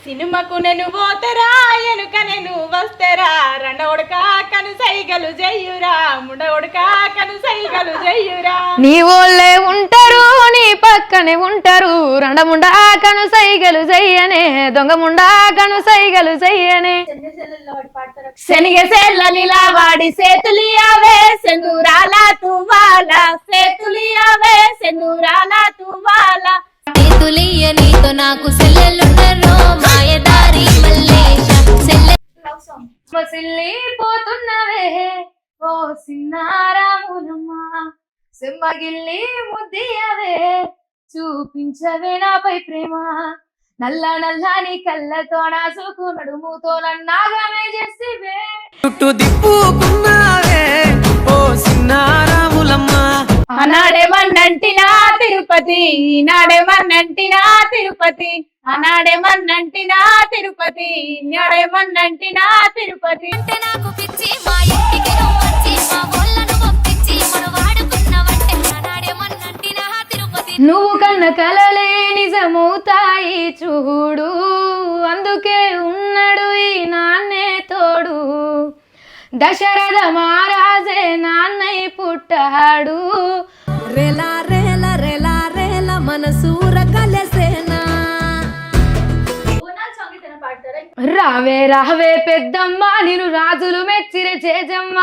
సినిమాకు నేను పోతరా ఎనుక నేను వస్తరా రెండోడక కను సైగలు జయ్యురా ముండోడక కను సైగలు జయ్యురా నీ ఓళ్ళే ఉంటారు నీ పక్కనే ఉంటారు రెండముండా కను సైగలు చెయ్యనే దొంగముండా కను సైగలు చెయ్యనే శనిగ సెల్లలిలా వాడి సేతులియావే సెందూరాల తువ్వాల సేతులియావే సెందూరాల తువ్వాల సేతులియ నీతో నాకు సెల్లెలుండరో మాయదారి మల్లేశ సెల్లె మసిల్లి పోతున్నవే ఓ సిన్నారాములమ్మ సింహగిల్లి ముద్దియవే చూపించవే నాపై ప్రేమ నల్ల నల్లని కళ్ళతో నా సూకు నడుముతో నన్నాగమే చేసివే చుట్టూ దిప్పుకున్నావే ఓ సిన్నారాములమ్మ అనాడేమన్నంటినా తిరుపతి ఈనాడేమన్నంటినా తిరుపతి అనాడేమన్నంటినా తిరుపతి ఈనాడేమన్నంటినా తిరుపతి అంటే నాకు పిచ్చి మా ఇంటికి నువ్వు వచ్చి మా ఊళ్ళను పంపించి మనం వాడుకున్నావంటే నాడేమన్నంటినా తిరుపతి నువ్వు కన్న కలలే నిజమవుతాయి చూడు అందుకే ఉన్నాడు ఈ నాన్నే తోడు దశరథ మహారాజే నాన్నై పుట్టాడు రేలా రేల రేలా రేల మనసూర కలసేనా రావే రావే పెద్దమ్మ నేను రాజులు మెచ్చిరే చేజమ్మ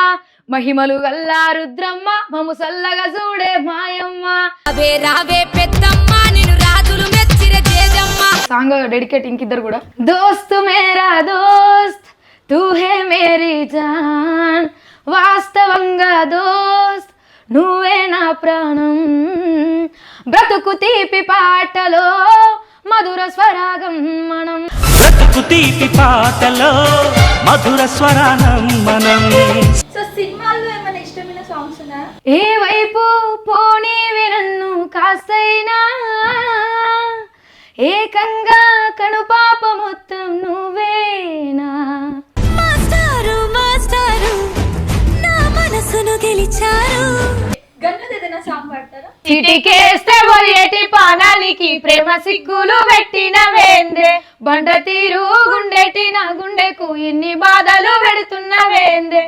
మహిమలు గల్లా రుద్రమ్మ మము సల్లగా చూడే మాయమ్మ రావే రావే పెద్దమ్మ నేను రాజులు మెచ్చిరే చేజమ్మ సాంగ్ డెడికేట్ ఇంకిద్దరు కూడా దోస్త్ మేరా దోస్త్ తూ హే మేరీ జాన్ వాస్తవంగా దోస్త్ నువ్వే నా ప్రాణం బ్రతుకు తీపి పాటలో మధుర స్వరాగం మనం బ్రతుకు తీపి పాటలో మధుర స్వరానం మనం. సో సినిమాల్లో ఏమైనా ఇష్టమైన సాంగ్స్ ఉన్నాయా? ఏ వైపు పోనీవి నన్ను కాస్తైనా ఏకంగా కనుపాప మొత్తం నువ్వేనా మాస్టారు మాస్టారు నా మనసును గెలిచారు గన్నుది ఏదైనా సాంగ్ పాడతారా? చిటికేస్తే బొయ్యేటి పానానికి ప్రేమ సిగ్గులు పెట్టిన వేందే బండ తీరు గుండెటి నా గుండెకు ఇన్ని బాధలు పెడుతున్న వేందే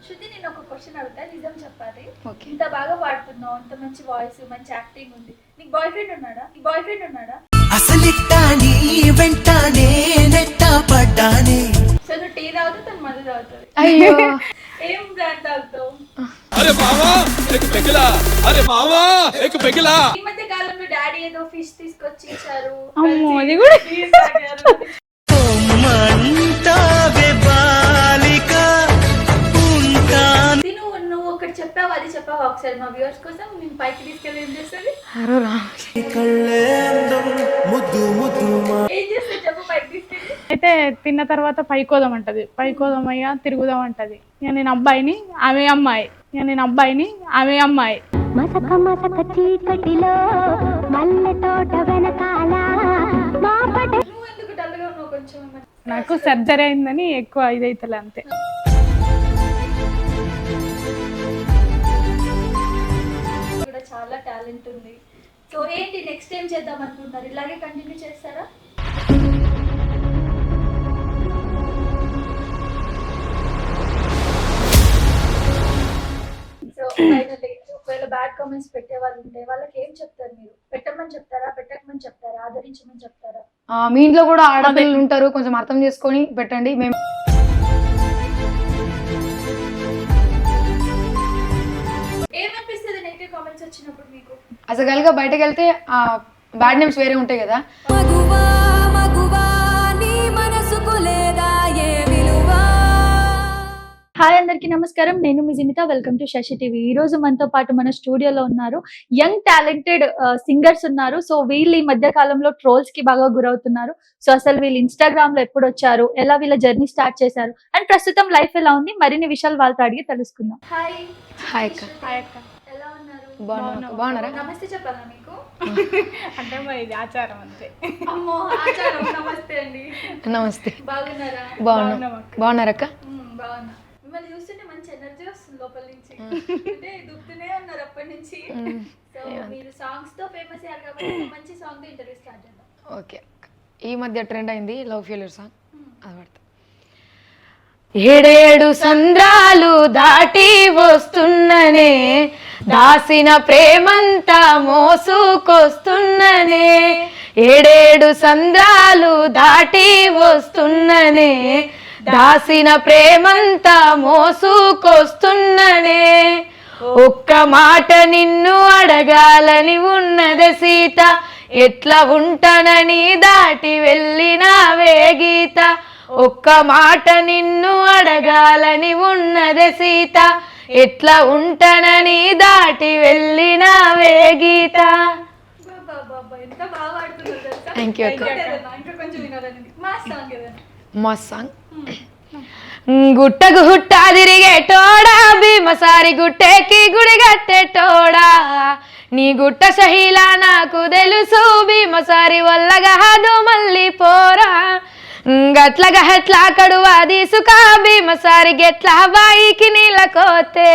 శృతి నేను ఒక క్వశ్చన్ అడుగుతా, నిజం చెప్పాలి. ఇంత బాగా పాడుతున్నావు, ఇంత మంచి వాయిస్, మంచి యాక్టింగ్ ఉంది. నీకు బాయ్ ఫ్రెండ్ ఉన్నాడా? నీ బాయ్ ఫ్రెండ్ ఉన్నాడా? అసలిట్టాని వెంటానే నెట్ట పడ్డానే. సో నువ్వు టీ తాగుతావు, తను మందు తాగుతుంది. అయ్యో ఏం బ్రాండ్ తాగుతావు? ఈ మధ్య కాలంలో డాడీ ఏదో ఫిష్ తీసుకొచ్చి ఇచ్చారు. అది కూడా పొమ్మంటావే బాలిక ఉంటా. నువ్వు ఒకటి చెప్పావు, అది చెప్పావు ఒకసారి మా వ్యూవర్స్ కోసం. నేను పైకి తీసుకెళ్ళి ఏం చేస్తుంది? ముద్దు ముద్దు ఏం చేస్తే చెప్పు, పైకి తీసుకెళ్ళి. అయితే తిన్న తర్వాత పైకోదాం అంటది, పైకోదాం అయ్యా తిరుగుదాం అంటది. నేను అబ్బాయిని ఆమె అమ్మాయి, నేను అబ్బాయిని ఆమె అమ్మాయి. మసక మసక చీకటిలో మల్లె తోట వెనకాల నువ్వు ఎందుకు డల్గా ఉన్నావు కొంచెం? నాకు సర్జరీ అయిందని ఎక్కువ ఇదైతలే అంతే. కూడా చాలా టాలెంట్ ఉంది. సో ఏంటి నెక్స్ట్ టైం చేద్దాం అనుకుంటున్నారు? ఇలాగే కంటిన్యూ చేస్తారా? సో ఫైనల్లీ ఒకవేళ బ్యాడ్ కామెంట్స్ పెట్టే వాళ్ళు ఉంటే వాళ్ళకి ఏం చెప్తారు మీరు? పెట్టమని చెప్తారా, పెట్టకమని చెప్తారా, ఆదరించమని చెప్తారా? మీ ఇంట్లో కూడా ఆడపిల్లలు ఉంటారు, కొంచెం అర్థం చేసుకొని పెట్టండి. మేము ఏమనిపిస్తుంది నెగిటివ్ కామెంట్స్ వచ్చినప్పుడు మీకు? అసలుగా బయటకు వెళ్తే బ్యాడ్ నేమ్స్ వేరే ఉంటాయి కదా. మగువా మగువా నీ మనసుకు లేదా ఏ విలువా. హాయ్ అందరికీ నమస్కారం, నేను మీ Jinitha. Welcome to Sashi TV. ఈ రోజు మనతో పాటు మన స్టూడియోలో ఉన్నారు యంగ్ టాలెంటెడ్ సింగర్స్ ఉన్నారు. సో వీళ్ళు ఈ మధ్య కాలంలో ట్రోల్స్ కి బాగా గురవుతున్నారు. సో అసలు వీళ్ళు ఇన్స్టాగ్రామ్ లో ఎప్పుడు వచ్చారు, ఎలా వీళ్ళ జర్నీ స్టార్ట్ చేశారు, అండ్ ప్రస్తుతం లైఫ్ ఎలా ఉంది, మరిన్ని విషయాలు వాళ్ళతో అడిగి తెలుసుకుందాం. హాయ్ హాయ్ అక్క. హాయ్ అక్క. ఎలా ఉన్నారు? బాగున్నారా? నమస్తే చెప్పాలా మీకు? అంటే మరి ఇది ఆచారం అంతే. అమ్మో ఆచారం. నమస్తే అండి. నమస్తే. బాగున్నారా? బాగున్నారక్క? బాగున్నా. మిమ్మల్ని చూస్తుంటే మంచి ఎనర్జీ వస్తుంది లోపల నుంచి అంటే దుక్కుతూనే ఉన్నారు అప్పటి నుంచి సో మీరు సాంగ్స్ తో ఫేమస్ అయ్యారు కాబట్టి ఒక మంచి సాంగ్ తో ఇంటర్వ్యూ స్టార్ట్ చేద్దాం. ఓకే, ఈ మధ్య ట్రెండ్ అయింది లవ్ ఫెయిల్యూర్ సాంగ్, అది పడతా. ఏడేడు సంద్రాలు దాటి వస్తున్ననే, దాసిన ప్రేమంతా మోసుకొస్తున్ననే. ఏడేడు సంద్రాలు దాటి వస్తున్ననే, దాసిన ప్రేమంతా మోసుకొస్తున్ననే. ఒక్క మాట నిన్ను అడగాలని ఉన్నది సీత, ఎట్లా ఉంటానని దాటి వెళ్ళినావే గీత. ఒక్క మాట నిన్ను అడగాలని ఉన్నది సీత, ఎట్లా ఉంటానని దాటి వెళ్ళినావే గీత. ఎంత బాగా పాడుతున్నారు తెలుసా? Thank you. ఇంకా కొంచెం వినాలని మా సాంగ్ ఏదైనా మస్త్ సాంగ్. గుట్టకు హుట్టా తిరిగేటోడా, భీమసారి గుట్టెక్కి గుడి కట్టేటోడా. నీ గుట్ట సహిలా నాకు తెలుసు, భీమసారి వల్లగా హదు మళ్ళీ పోరా. గట్లగా హెట్లా కడువా తీసుక, భీమసారి గెట్ల బాయికి నీళ్ళ కోతే.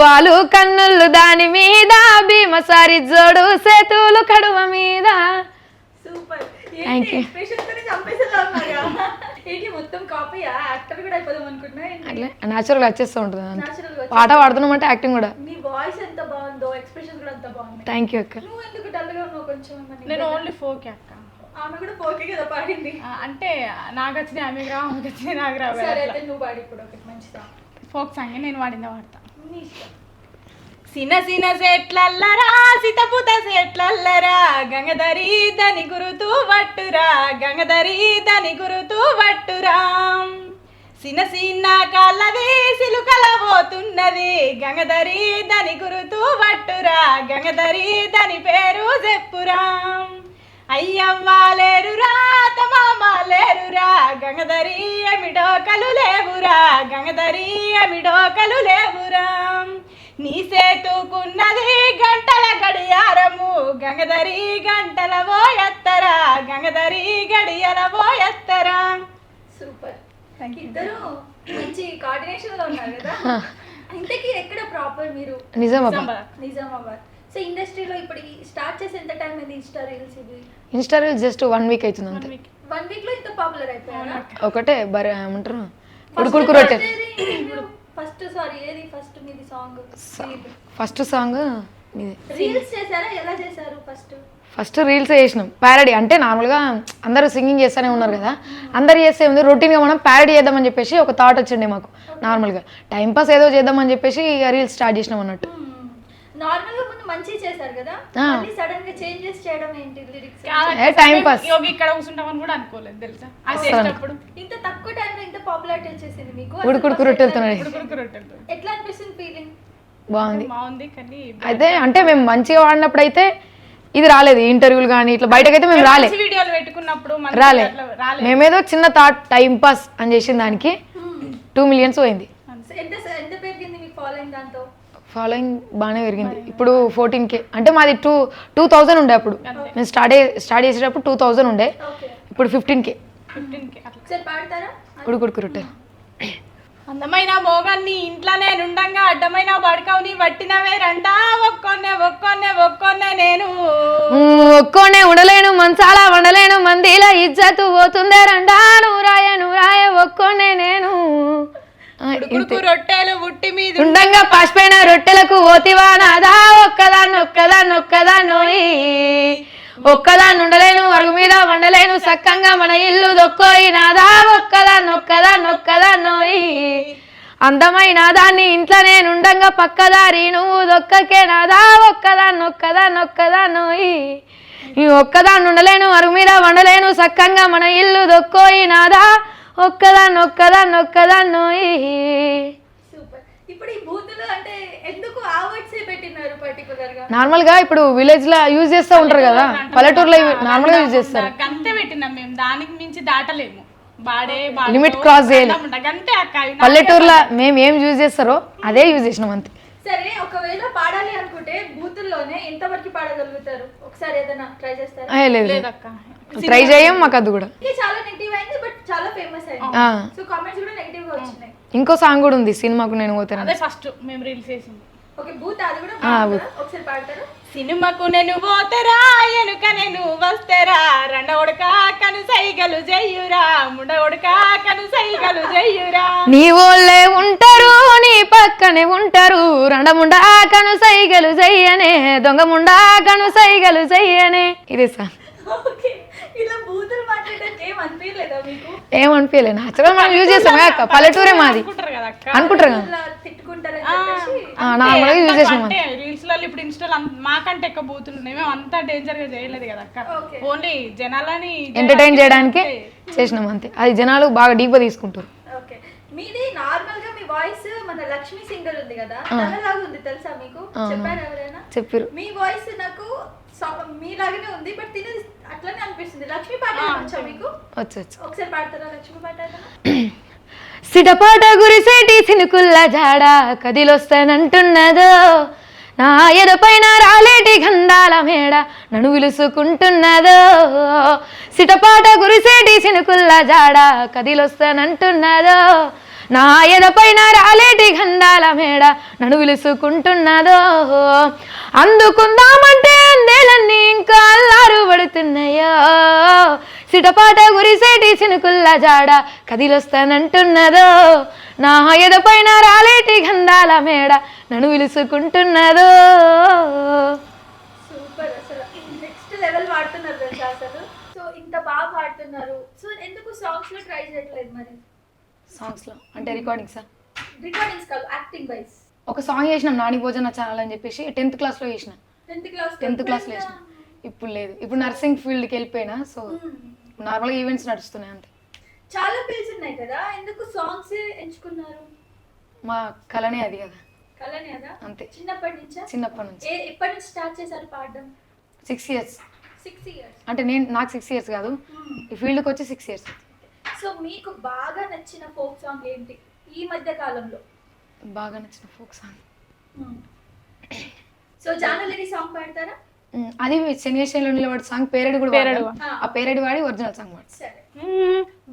వాళ్ళు కన్నుళ్ళు దాని మీద, భీమసారి జోడు సేతులు కడువ మీద. సూపర్. Thank you. ఏంటి మొత్తం కాపీ? యాక్టర్ కూడా అయిపోదాం అనుకుంటున్నా. అట్లా న్యాచురల్గా వచ్చేస్తూ ఉంటుంది. Natural గా పాట పాడుతున్నామంటే యాక్టింగ్ కూడా. నీ వాయిస్ ఎంత బాగుందో, ఎక్స్ప్రెషన్ కూడా అంత బాగుంది. థ్యాంక్ యూ అక్క. నువ్వు ఎందుకు డల్ గా ఉన్నావు కొంచెం? నేను ఓన్లీ ఫోకే అక్క. ఆమె కూడా పోకే కదా పాడింది. అంటే నాకు వచ్చిన ఆమెకు రా, ఆమెకు వచ్చిన నాకు రా. సరే అయితే నువ్వు పాడి ఇప్పుడు ఒకటి మంచి సాంగ్. ఫోక్ సాంగ్ నేను వాడిందే వాడతా. నీ ఇష్టం. సిన సిన సెట్లల్లరా, సితపుత సెట్లల్లరా, గంగధరి దని గురుతూ వట్టురా, గంగధరి దని గురుతూ వట్టురా. సిన సిన్న కళ్ళది సిలుకల పోతున్నది, గంగధరి దని గురుతూ వట్టురా, గంగధరి దని పేరు చెప్పురా. అయ్యవ్వ లేరురా, తమామ లేరురా, గంగధరి ఎమిడోకలు లేవురా, గంగధరి ఎమిడోకలు లేవురా. నీ సేతుకున్నది గంటల గడియారము, గంగధరి గంటల పోయత్తరా, గంగధరి గడియల పోయత్తరా. సూపర్. ఇద్దరు మంచి కోఆర్డినేషన్ లో ఉన్నారు కదా. ఇంతకీ ఎక్కడ ప్రాపర్ మీరు? నిజామాబాద్. నిజామాబాద్. సో ఇండస్ట్రీలో ఇప్పుడు స్టార్ట్ చేసి ఎంత టైం అయింది? ఇన్స్టా రీల్స్ ఇది ఇన్స్టా రీల్స్ జస్ట్ 1 వీక్ అవుతుంది అంతే. 1 వీక్ లో ఇంత పాపులర్ అయిపోయారా? ఒకటే బరే ఏమంటారు, ఉడుకుడుకు రొట్టె. ఫస్ట్ సారీ ఏది ఫస్ట్ మీది సాంగ్? ఫస్ట్ సాంగ్ మీది. రీల్స్ చేశారా? ఎలా చేశారు ఫస్ట్? ఫస్ట్ రీల్స్ చేసినాం, ప్యారడీ. అంటే నార్మల్గా అందరూ సింగింగ్ చేస్తూనే ఉన్నారు కదా, అందరు చేస్తే ఉంది రొటీన్గా మనం ప్యారడీ చేద్దామని చెప్పేసి ఒక థాట్ వచ్చిండే మాకు. నార్మల్గా టైంపాస్ ఏదో చేద్దామని చెప్పేసి ఇక రీల్స్ స్టార్ట్ చేసినాం అన్నట్టు. నార్మల్ గా ముందు మంచి చేశారు కదా, మళ్ళీ సడన్ గా చేంజెస్ చేయడం ఏంటి? Lyrics time pass. ఇక్కడ కూర్చుంటామని కూడా అనుకోలేదు తెలుసా. చేసేటప్పుడు ఇంత తక్కువ టైంలో ఇంత పాపులారిటీ వచ్చేసింది మీకు. ఉడుకుడుకు రొట్టెలుతున్నాయి. ఎట్లా అనిపిస్తుంది ఫీలింగ్? బాగుంది కానీ అయితే అంటే మేము మంచిగా వాడినప్పుడు అయితే ఇది రాలేదు, ఇంటర్వ్యూలు కానీ ఇట్లా బయటకైతే మేము రాలేదు, వీడియోలు పెట్టుకున్నప్పుడు రాలేదు. మేమేదో చిన్న థాట్ టైం పాస్ అని చేసిన దానికి 2 million పోయింది. ఎంత పెరిగింది మీ ఫాలోయింగ్ దాంతో? ఫాలోయింగ్ బాగానే పెరిగింది. ఇప్పుడు 14K. అంటే మాది 2000 ఉండే అప్పుడు, నేను స్టార్ట్ చేసేటప్పుడు 2000 ఉండే, ఇప్పుడు 15K. సరే పాడతారా? ఉడుకుడుకు రొట్టెలు. అందమైన మోగాన్ని ఇంట్లో నేనుండంగా అడ్డమైన బడకవుని వట్టినవే రంటా, ఒక్కొన్నే నేను ఒక్కొనే ఉండలేను, మంచాల వండలేను, మందిలా ఇజ్జతు పోతుందే రండా, నూరాయ ఒక్కొనే నేను. రొట్టెలు ఉట్టి మీద ఉండంగా పాసిపోయిన రొట్టెలకు ఓతివా నాదా, ఒక్కదాన్నోయి. ఒక్కదాన్ని ఉండలేను, అరుగు మీద వండలేను, సక్కంగా మన ఇల్లు దొక్కోయి నాదా, ఒక్కదాన్నోయి. అందమైన దాన్ని ఇంట్లో నేనుండంగా పక్కదారి నువ్వు దొక్కకే నాదా, ఒక్కదాన్నోయి. ఈ ఒక్కదాన్ని ఉండలేను, అరుగు మీద వండలేను, సక్కంగా మన ఇల్లు దొక్కోయి నాదా, ఒక్కదాన్నోయి. సూపర్. ఇప్పుడు ఈ బూతులు అంటే ఎందుకు ఆ వర్డ్స్ పెట్టినారు పర్టికులర్ గా? నార్మల్ గా ఇప్పుడు విలేజ్ లో యూజ్ చేస్తూ ఉంటారు కదా, పల్లెటూరులో నార్మల్ గా యూజ్ చేస్తారు. గంతే పెట్టినాం మేము, దానికి మించి దాటలేము. లిమిట్ క్రాస్ చేయాలి. గంతే అక్క. పల్లెటూరులో మేము ఏం యూజ్ చేస్తారో అదే యూజ్ చేసినాం అంతే. సరే ఒకవేళ పాడాలి అనుకుంటే బూతుల్లోనే ఎంతవరకు పాడగలుగుతారు? ఒకసారి ఏదైనా ట్రై చేస్తారా? లేదు, ట్రై చేయం, మాకు అది కూడా చాలా నెగిటివ్ అయింది బట్ చాలా ఫేమస్ అయింది. సో కామెంట్స్ కూడా నెగిటివ్ గా వచ్చినాయి. ఇంకో సాంగ్ కూడా ఉంది సినిమాకు నేను పోతాను. అదే ఫస్ట్ మేము రీల్స్ చేసింది. ఓకే బూత్ అది కూడా ఆ, పాడతారా? ఒకసారి పాడతారు. సినిమాకు నేను పోతరా ఎనుక నేను వస్తరా రెండ ఉడక కను సైగలు జయ్యురా ముండ ఉడక కను సైగలు జయ్యురా. నీ ఓళ్ళే ఉంటారు నీ పక్కనే ఉంటారు రండముండా కను సైగలు చెయ్యనే దొంగముండా కను సైగలు చెయ్యనే. ఇదే సాంగ్. ఓకే ఇలా బూతులు మాట్లాడడానికి ఏం అనిపించలేదా మీకు? ఏమనిపించలే నాచురల్ మనం యూజ్ చేస్తాం అక్క, పల్లెటూరే మాది అనుకుంటారు కదా అక్క. అనుకుంటారు కదా, ఇలా తిట్టుకుంటారని చెప్పేసి నార్మల్గా యూజ్ చేసినాం. అంటే రీల్స్ లలో ఇప్పుడు ఇన్స్టాల్ మాకంటే ఎక్కువ బూతులు ఉన్నాయి. మేము అంతా డేంజర్ గా చేయలేదు కదా అక్క. Okay. ఓన్లీ జనాలని ఎంటర్టైన్ చేయడానికి చేసినాం అంతే. అది జనాలు బాగా డీప్గా తీసుకుంటారు. ఓకే మీది నార్మల్ గా మీ వాయిస్ మన లక్ష్మీ సింగర్ ఉంది కదా తనలాగా ఉంది తెలుసా మీకు? చెప్పారు ఎవరైనా? చెప్పారు. మీ వాయిస్ నాకు మీలాగానే ఉంది బట్ తిని అట్లనే అనిపిస్తుంది. లక్ష్మీ పాట వచ్చా మీకు? వచ్చు. ఒకసారి పాడతారా లక్ష్మీ పాట? సిటపాట గురిసేటి సినుకుల్ల జాడ కదిలొస్తానంటున్నదో నా ఎదపైన రాలేటి గంధాల మేడ నన్ను విలుసుకుంటున్నదో. సిటపాట గురిసేటి సినుకుల్ల జాడ కదిలొస్తానంటున్నదో నా ఎదపైన రాలేటి గంధాల మేడ నన్ను విలుసుకుంటున్నదో. అందుకుందామంటే అందేలన్నీ ఇంకా అల్లారు పడుతున్నాయో సిటపాట గురిసేటి సినుకుల్ల జాడ కదిలొస్తానంటున్నదో నా ఎదపైన రాలేటి గంధాల మేడ నన్ను విలుసుకుంటున్నదో. సూపర్ అసలు నెక్స్ట్ లెవెల్ పాడుతున్నారు తెలుసా అసలు. సో ఇంత బాగా పాడుతున్నారు. సో ఎందుకు సాంగ్స్ లో ట్రై చేయట్లేదు మరి? సాంగ్స్లో అంటే రికార్డింగ్సా? రికార్డింగ్స్ కాదు యాక్టింగ్ వైస్. ఒక సాంగ్ చేసినాం నాని భోజన ఛానల్ అని చెప్పేసి 10th క్లాస్లో చేసిన. 10th క్లాస్లో చేసిన. ఇప్పుడు లేదు, ఇప్పుడు నర్సింగ్ ఫీల్డ్కి వెళ్ళిపోయినా. సో నార్మల్గా ఈవెంట్స్ నడుస్తున్నాయి అంతే. చాలా ఫీల్డ్స్ ఉన్నాయి కదా, ఎందుకు సాంగ్స్ ఎంచుకున్నారు? మా కళనే అది కదా. కళనే కదా అంతే. చిన్నప్పటి నుంచా? చిన్నప్పటి నుంచి. ఎప్పటి నుంచి స్టార్ట్ చేశారు పాడడం? 6 years. 6 years. అంటే నాకు 6 years కాదు, ఈ ఫీల్డ్కి వచ్చి 6 years. సో మీకు బాగా నచ్చిన ఫోక్ సాంగ్ ఏంటి ఈ మధ్య కాలంలో? బాగా నచ్చిన ఫోక్ సాంగ్ సో జానలరీ సాంగ్ పాడతారా? అది శనియేశ్వరంలో నిలబడి సాంగ్ పేరెడ్ కూడా పేరెడు. వాడాం. ఆ పేరెడ్ వాడి ఒరిజినల్ సాంగ్ వాడు. సరే.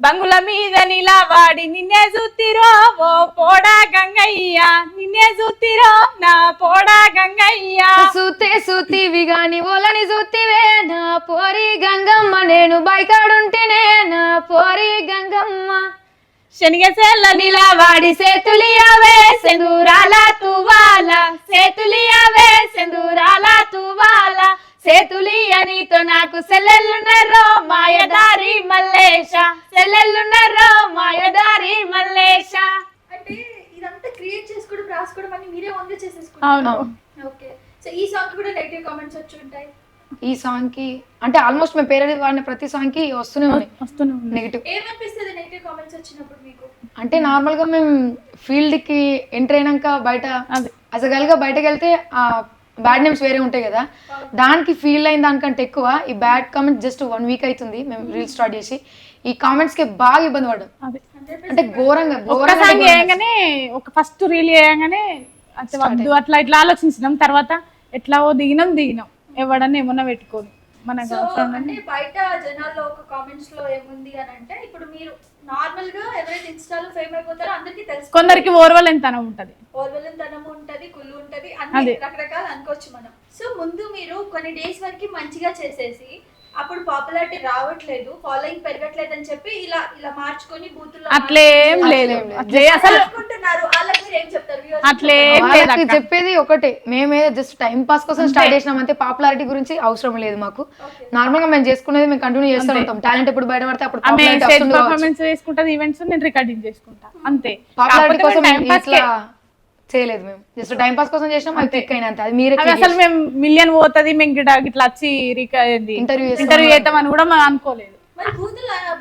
బంగుల మీద నిలవాడి నిన్నే చూతిరో ఓ పోడా గంగయ్య నిన్నే చూతిరో నా పోడా గంగయ్య. సూతే సూతివి గాని ఓలని సూతివే నా పోరి గంగమ్మ నేను బైకాడుంటేనే నా పోరి గంగమ్మ. శనిగసేళ్ళ నిలవాడి సేతులియావే సెందూరాల తువాల సేతులియావే సెందూరాల తువాల సేతులియ నీతో నాకు సెల్లెల్లున్నరో మాయదారి మల్లేశ సెల్లెల్లున్నరో మాయదారి మల్లేశ. అంటే ఇదంతా క్రియేట్ చేసుకోవడం రాసుకోవడం అన్ని మీరే ఓన్ గా చేసేసుకుంటారు? అవును. ఓకే. సో ఈ సాంగ్ కూడా నెగటివ్ కామెంట్స్ వచ్చి ఉంటాయి. ఈ సాంగ్ కి అంటే ఆల్మోస్ట్ మేము పేరెడ్ వాడిన ప్రతి సాంగ్ కి వస్తూనే ఉన్నాయి నెగిటివ్. ఏమనిపిస్తుంది నెగటివ్ కామెంట్స్ వచ్చినప్పుడు మీకు? అంటే నార్మల్ గా మేము ఫీల్డ్ కి ఎంటర్ అయినాక బయట అసలు బయటకు వెళ్తే ఆ బ్యాడ్ నేమ్స్ వేరే ఉంటాయి కదా, దానికి ఫీల్ అయిన దానికంటే ఎక్కువ ఈ బ్యాడ్ కామెంట్స్ జస్ట్ 1 week అవుతుంది మేము రీల్ స్టార్ట్ చేసి. ఈ కామెంట్స్ కి బాగా ఇబ్బంది పడ్డాం. అంటే ఘోరంగా సాంగ్ చేయగానే ఒక ఫస్ట్ రీల్ చేయగానే అట్లా వద్దు అట్లా ఇట్లా ఆలోచించినాం. తర్వాత ఎట్లా దిగినాం ఎవడన్నా ఏమన్నా పెట్టుకోదు మనకు. అంటే బయట జనాల్లో ఒక కామెంట్స్ లో ఏముంది అని అంటే ఇప్పుడు మీరు నార్మల్ గా ఎవరైతే ఇన్స్టాలో ఫేమ్ అయిపోతారో అందరికి తెలుసు. కొందరికి ఓర్వలేనితనం ఉంటది, ఓర్వలేనితనము ఉంటది, కుళ్ళు ఉంటది, అన్ని రకరకాలు అనుకోవచ్చు మనం. సో ముందు మీరు కొన్ని డేస్ వరకు మంచిగా చేసేసి అప్పుడు పాపులారిటీ రావట్లేదు, ఫాలోయింగ్ పెరగట్లేదు అని చెప్పి ఇలా ఇలా మార్చుకొని బూతుల్లో అట్లేం లేదు. అసలు అనుకుంటున్నారు. వాళ్ళకి మీరు ఏం చెప్తారు? అట్లేం వాళ్ళకి చెప్పేది ఒకటే, మేమేదో జస్ట్ టైం పాస్ కోసం స్టార్ట్ చేసినాం అంతే. పాపులారిటీ గురించి అవసరం లేదు మాకు. నార్మల్ గా మేము చేసుకునేది మేము కంటిన్యూ చేస్తూ ఉంటాం. టాలెంట్ ఎప్పుడు బయటపడితే అప్పుడు పర్ఫార్మెన్స్ చేసుకుంటా, ఈవెంట్స్ నేను రికార్డింగ్ చేసుకుంటా అంతే. పాపులారిటీ కోసం ఇట్లా చేయలేదు, మేము జస్ట్ టైం పాస్ కోసం చేసినాం. అది క్లిక్ అయినంత. అది మీరే అసలు మేము మిలియన్ పోతుంది మేము ఇట్లా వచ్చి ఇంటర్వ్యూ చేద్దామని కూడా మనం అనుకోలేదు. మరి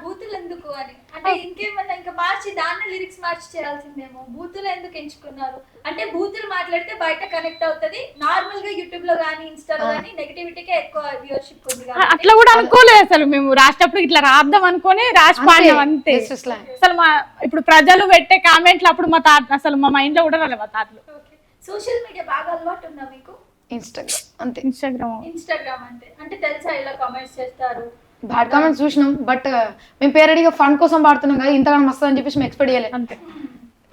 బూతులు ఎందుకు అని అంటే ఇంకేమన్నా ఇంకా మార్చి దాన్ని లిరిక్స్ మార్చి చేయాల్సిందేమో. బూతులు ఎందుకు ఎంచుకున్నారు అంటే బూతులు మాట్లాడితే బయట కనెక్ట్ అవుతుంది. నార్మల్ గా యూట్యూబ్ లో గానీ ఇన్స్టాలో గానీ నెగటివిటీకే ఎక్కువ వ్యూవర్షిప్ ఉంది. అట్లా కూడా అనుకోలేదు అసలు. మేము రాసేటప్పుడు ఇట్లా రాద్దాం అనుకుని రాసి పాడినాం అంతే. అసలు మా ఇప్పుడు ప్రజలు పెట్టే కామెంట్లు అప్పుడు మా తాత అసలు మా మైండ్ లో కూడా రాలేదు మా తాతలు. సోషల్ మీడియా బాగా అలవాటు ఉందా మీకు? ఇన్స్టాగ్రామ్ అంతే. ఇన్స్టాగ్రామ్ అంటే తెలుసా ఇలా కామెంట్స్ చేస్తారు? బ్యాడ్ కామెంట్స్ చూసినాం బట్ మేము పేరెడిగా ఫండ్ కోసం పాడుతున్నాం కదా, ఇంతగా మస్తు అని చెప్పేసి మేము ఎక్స్పెక్ట్ చేయలేదు అంతే.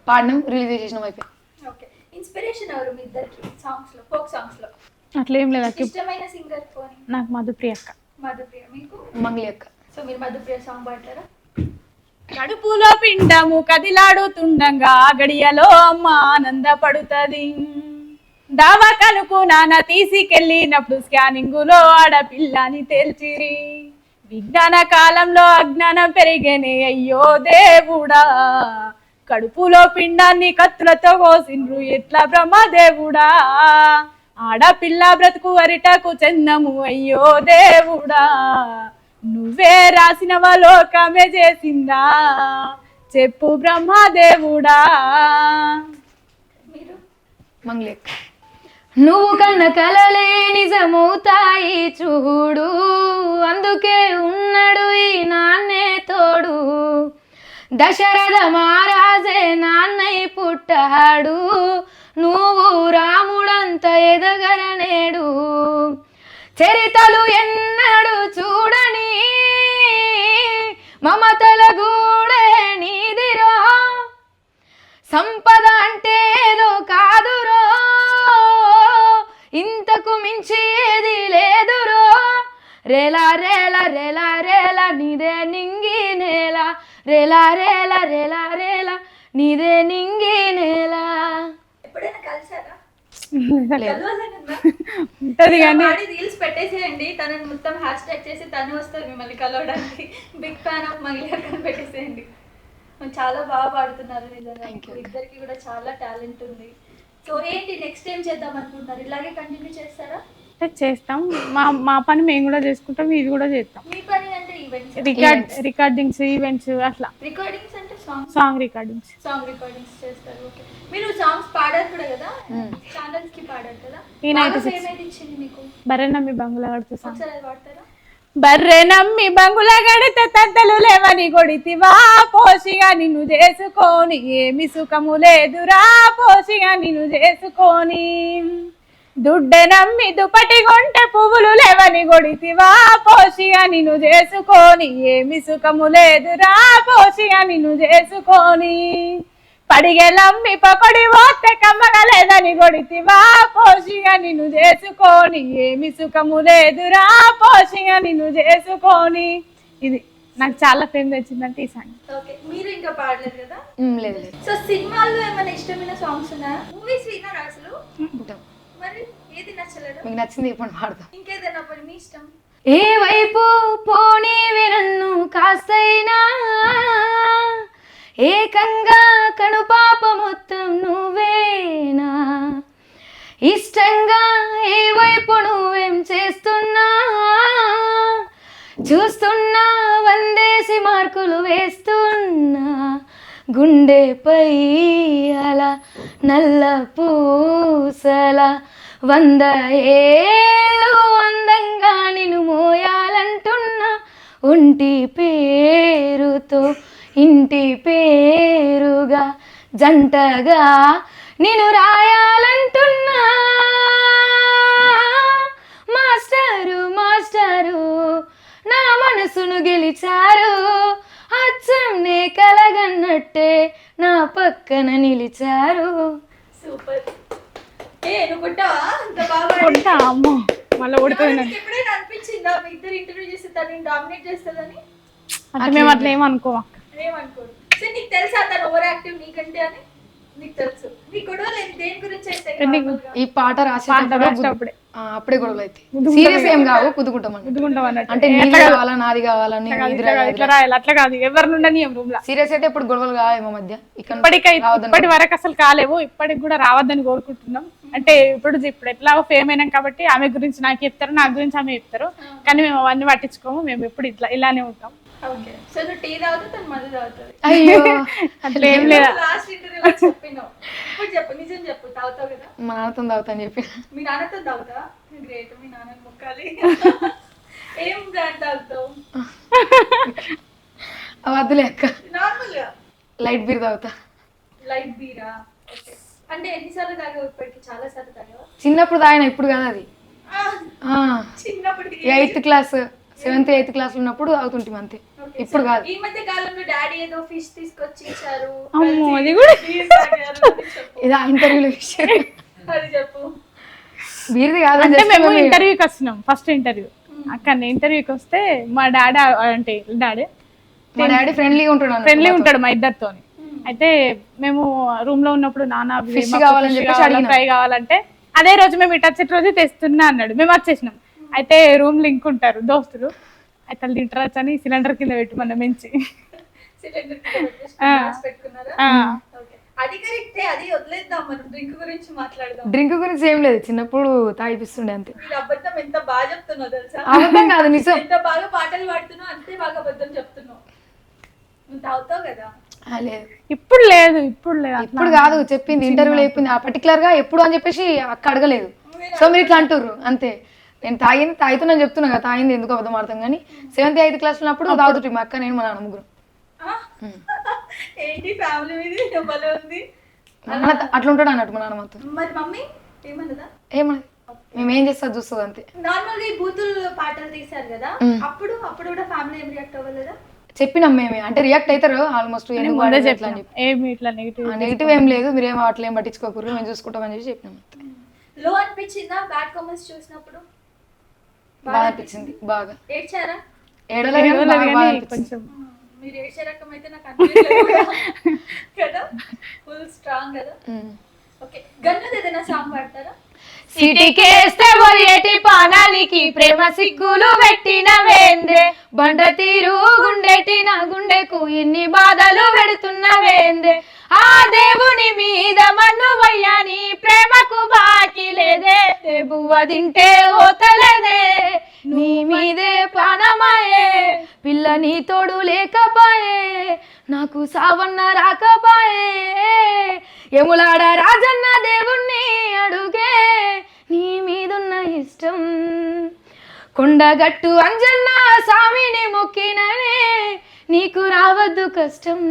పాడినాం, రిలీజ్ చేసినాం, అయిపోయి. ఓకే, ఇన్స్పిరేషన్ ఎవరు మీ ఇద్దరికి సాంగ్స్ లో, ఫోక్ సాంగ్స్ లో? అట్లా ఏం లేదు అక్క. ఇష్టమైన సింగర్ పోనీ? నాకు మధుప్రియ అక్క. మధుప్రియ. మీకు? మంగ్లీ అక్క. సో మీరు మధుప్రియ సాంగ్ పాడతారా? కడుపులో పిండము కదిలాడుతుండగా గడియలో అమ్మ ఆనందపడుతుంది. దావాకనుకు నాన్న తీసుకెళ్ళినప్పుడు స్కానింగులో ఆడపిల్లని తేల్చిరి. విజ్ఞాన కాలంలో అజ్ఞానం పెరిగేనే అయ్యో దేవుడా. కడుపులో పిండాన్ని కత్తులతో కోసిండ్రు ఎట్లా బ్రహ్మదేవుడా. ఆడపిల్ల బ్రతుకు అరిటకు చెందము అయ్యో దేవుడా. నువ్వే రాసినవ లోకమే చేసిందా చెప్పు బ్రహ్మదేవుడా. మీరు? మంగ్లీ అక్క. నువ్వు కన్న కలలే నిజమవుతాయి చూడు, అందుకే ఉన్నాడు ఈ నాన్నే తోడు. దశరథ మహారాజే నాన్నై పుట్టాడు, నువ్వు రాముడంత ఎదగరనేడు. చరితలు ఎన్నడు చూడని మమతల గూడే నీదిరో. సంపద అంటే ఏదో కాదురో, ఇంతకు మించి ఏది లేదురో. రేలా రేలా రేలా రేలా నీదే నింగి నేల, రేలా రేలా రేలా రేలా నీదే నింగి నేల. ఎప్పుడైనా కలిసారా? ఉంటది కానీ రీల్స్ పెట్టేసేయండి, తనని మొత్తం హ్యాష్ ట్యాగ్ చేసి తను వస్తారు మిమ్మల్ని కలవడానికి. బిగ్ ఫ్యాన్ ఆఫ్ మహిళ అని పెట్టేసేయండి. చాలా బాగా పాడుతున్నారు నిజంగా, ఇద్దరికి కూడా చాలా టాలెంట్ ఉంది. సో ఏంటి నెక్స్ట్ టైం చేద్దాం అనుకుంటున్నారు? ఇలాగే కంటిన్యూ చేస్తారా? చేస్తాం. మా పని మేము కూడా చేసుకుంటాం, ఇది కూడా చేస్తాం. మీ పని అంటే ఈవెంట్స్, రికార్డింగ్స్, ఈవెంట్స్ అట్లా. రికార్డింగ్స్ అంటే సాంగ్ రికార్డింగ్స్. సాంగ్ రికార్డింగ్స్ చేస్తారు. ఓకే, మీరు సాంగ్స్ పాడారు కూడా కదా, ఛానల్స్ కి పాడారు కదా. ఏమైతే ఇచ్చింది మీకు? బర్రె నమ్మి బంగులా కడితే సాంగ్ ఒకసారి అది పాడతారా? బర్రె నమ్మి బంగులా గడితే తద్దలు లేవని కొడితివా, పోషిగా నిన్ను చేసుకొని ఏమి సుఖము లేదురా, పోషిగా నిన్ను చేసుకొని. దుడ్డె నమ్మి దుపటి కొంటే పువ్వులు లేవని కొడితివా, పోషిగా నిన్ను చేసుకొని ఏమి సుఖము లేదురా, పోషిగా నిన్ను చేసుకొని. పడిగెలమ్మి పకొడి పోతే కమ్మగలేదని కొడితివా, పోషిగా నిన్ను చేసుకొని ఏమి సుఖము లేదురా, పోషిగా నిన్ను చేసుకొని. ఇది నాకు చాలా ఫేమ్ తెచ్చిందంటే ఈ సాంగ్. ఓకే, మీరు ఇంకా పాడలేదు కదా? లేదు లేదు. సో సినిమాల్లో ఏమైనా ఇష్టమైన సాంగ్స్ ఉన్నాయా? మూవీస్ విన్నారా అసలు? మరి ఏది నచ్చలేదు? మీకు నచ్చింది ఇప్పుడు పాడతాం. ఇంకేదైనా పని మీ ఇష్టం. ఏ వైపు పోనీవి నన్ను కాస్తైనా, ఏకంగా కనుపాప మొత్తం నువ్వేనా. ఇష్టంగా ఏ వైపు నువ్వేం చేస్తున్నా, చూస్తున్నా వందేసి మార్కులు వేస్తున్నా. గుండెపై అలా నల్ల పూసల 100 ఏళ్ళు అందంగా నిన్ను మోయాలంటున్నా. ఒంటి పేరుతో ఇంటి పేరుగా జంటగా నిన్ను రాయాలంటున్నా. మాస్టరు మాస్టరు నా మనసును గెలిచారు, అచ్చం నే కలగన్నట్టే నా పక్కన నిలిచారు. సూపర్. నువ్వు కొట్టావా? అంత బాగా కొట్టా అమ్మో, మళ్ళీ కొడుతుంది. ఎప్పుడైనా అనిపించిందా మీ ఇద్దరు ఇంటర్వ్యూ చేస్తే తనని డామినేట్ చేస్తుందని? అంటే మేము అట్లా ఏమనుకోమా. ఏమనుకోరు. సో నీకు తెలుసా తను ఓవర్ యాక్టివ్ నీకంటే అని? నీకు తెలుసు. నీ గొడవలు దేని గురించి అయితే? ఈ పాట రాసేటప్పుడే అప్పుడే గొడవలు అయితే సీరియస్ ఏం కావు, కుదుకుంటాం అంటే నీది కావాలా నాది కావాలని అట్లా కాదు. ఎవరి నుండి రూమ్ లా సీరియస్ అయితే ఇప్పుడు గొడవలు కావు మా మధ్య. ఇప్పటి వరకు అసలు కాలేవు, ఇప్పటికి కూడా రావద్దని కోరుకుంటున్నాం. అంటే ఇప్పుడు ఎట్లా ఫేమ్ అయినాం కాబట్టి ఆమె గురించి నాకు చెప్తారు, నా గురించి ఆమె చెప్తారు, కానీ మేము అవన్నీ పట్టించుకోము. మేము ఎప్పుడు ఇలానే ఉంటాం. ఓకే, సో నువ్వు టీ తాగుతా తను మందు తాగుతుంది. అయ్యో అట్లా ఏం లేదా. లాస్ట్ ఇంటర్వ్యూలో చెప్పినావు, ఇప్పుడు చెప్పు, నిజం చెప్పు, తాగుతావు కదా? మా నాన్నతో తాగుతా అని చెప్పి. మీ నాన్నతో తాగుతా? గ్రేట్, మీ నాన్న మొక్కాలి. ఏం బ్రాండ్ తాగుతావు? వద్దులే అక్క, నార్మల్ గా లైట్ బీర్ తాగుతా. లైట్ బీరా? ఓకే, అంటే ఎన్నిసార్లు తాగావు ఇప్పటికి? చాలా సార్లు తాగావా? చిన్నప్పుడు తాగిన, ఇప్పుడు కాదు అది. చిన్నప్పటికి 8th class 7th 8th class ఉన్నప్పుడు తాగుతుంటాం అంతే. ఇప్పుడు కాదు. ఈ మధ్య కాలంలో డాడీ ఏదో ఫిష్ తీసుకొచ్చి ఇచ్చారు. అమ్మో, అది కూడా ఇది ఇంటర్వ్యూలో అది చెప్పు. బీర్ది కాదు అంటే మేము ఇంటర్వ్యూకి వస్తున్నాం, ఫస్ట్ ఇంటర్వ్యూ. అక్కడ ఇంటర్వ్యూకి వస్తే మా డాడీ అంటే మా డాడీ ఫ్రెండ్లీగా ఉంటాడు మా ఇద్దరితో. అయితే మేము రూమ్ లో ఉన్నప్పుడు నాన్న ఫిష్ కావాలని చెప్పి ఫ్రై కావాలంటే అదే రోజు మేము ఇటు వచ్చే రోజు తెస్తున్నా అన్నాడు. మేము వచ్చేసినాం. అయితే రూమ్ లింక్ ఉంటారు దోస్తులు, అయితే తింటారచ్చు అని సిలిండర్ కింద పెట్టి మనం మంచి అది కరెక్టే, అది వదిలేద్దాం. మనం డ్రింక్ గురించి మాట్లాడదాం. డ్రింక్ గురించి ఏం లేదు, చిన్నప్పుడు తాగిపిస్తుండే అంతే. అబద్ధం ఎంత బాగా చెప్తున్నావు తెలుసా? అబద్ధం కాదు నిజం. ఎంత బాగా పాటలు పాడుతున్నావు అంతే బాగా అబద్ధం చెప్తున్నావు. నువ్వు తాగుతావు కదా? లేదు ఇప్పుడు లేదు, ఇప్పుడు కాదు చెప్పింది, ఇంటర్వ్యూలో చెప్పింది. ఆ పర్టికులర్ గా ఎప్పుడు అని చెప్పేసి అక్క అడగలేదు. సో మీరు ఇట్లా అంటుర్రు అంతే. నేను తాగుతున్నాను చెప్తున్నా కదా, తాగింది ఎందుకు అబద్ధం ఆడతాం. కానీ 7th 8th క్లాస్ ఉన్నప్పుడు తాగుతుంటే మా అక్క నేను మా నాన్న ముగ్గురు. ఏంటి ఫ్యామిలీ మీద భలే ఉంది. అట్లా ఉంటాడు అన్నట్టు మా నాన్న మొత్తం. మరి మమ్మీ ఏమన్నదా? ఏమన్నది, మేము ఏం చేస్తా చూస్తుంది అంతే. నార్మల్ గా ఈ బూతులు పాటలు తీశారు కదా, అప్పుడు కూడా ఫ్యామిలీ ఏం రియాక్ట్ అవ్వలేదా? చెప్పినాం మేమే, అంటే రియాక్ట్ అవుతారు ఆల్మోస్ట్. నెగిటివ్ ఏం లేదు, మీరేమో అట్లా ఏం పట్టించుకోకూడదు, మేము చూసుకుంటామని చెప్పి చెప్పినాం. లో అనిపించిందా బ్యాడ్ కామెంట్స్ చూసినప్పుడు? బాగా అనిపించింది. బాగా ఏడ్చారా? ఏడలేదు కొంచెం. మీరు ఏడ్చే రకం అయితే నాకు అనిపించలేదు కదా, ఫుల్ స్ట్రాంగ్ కదా. ఓకే, గన్నుది ఏదైనా సాంగ్ పాడతారా? సిటీకేస్తే బొరియేటి పానానికి ప్రేమ సిక్కులు పెట్టిన వేందే, బండ తీరు గుండెటి నా గుండెకు ఇన్ని బాధలు పెడుతున్న వేందే, ఆ దేవుని మీద మన్ను వయ్యాని ప్రేమకు బాకి లేదే, బువ్వ తింటే ఓతలేదే, నీ మీదే ప్రాణమాయే, పిల్ల నీ తోడు లేకపాయే, నాకు సావన్న రాకపాయే, ఎములాడ రాజన్న దేవుణ్ణి అడుగే, నీ మీదున్న ఇష్టం, కొండగట్టు అంజన్న స్వామిని మొక్కిననే, నీకు రావద్దు కష్టం.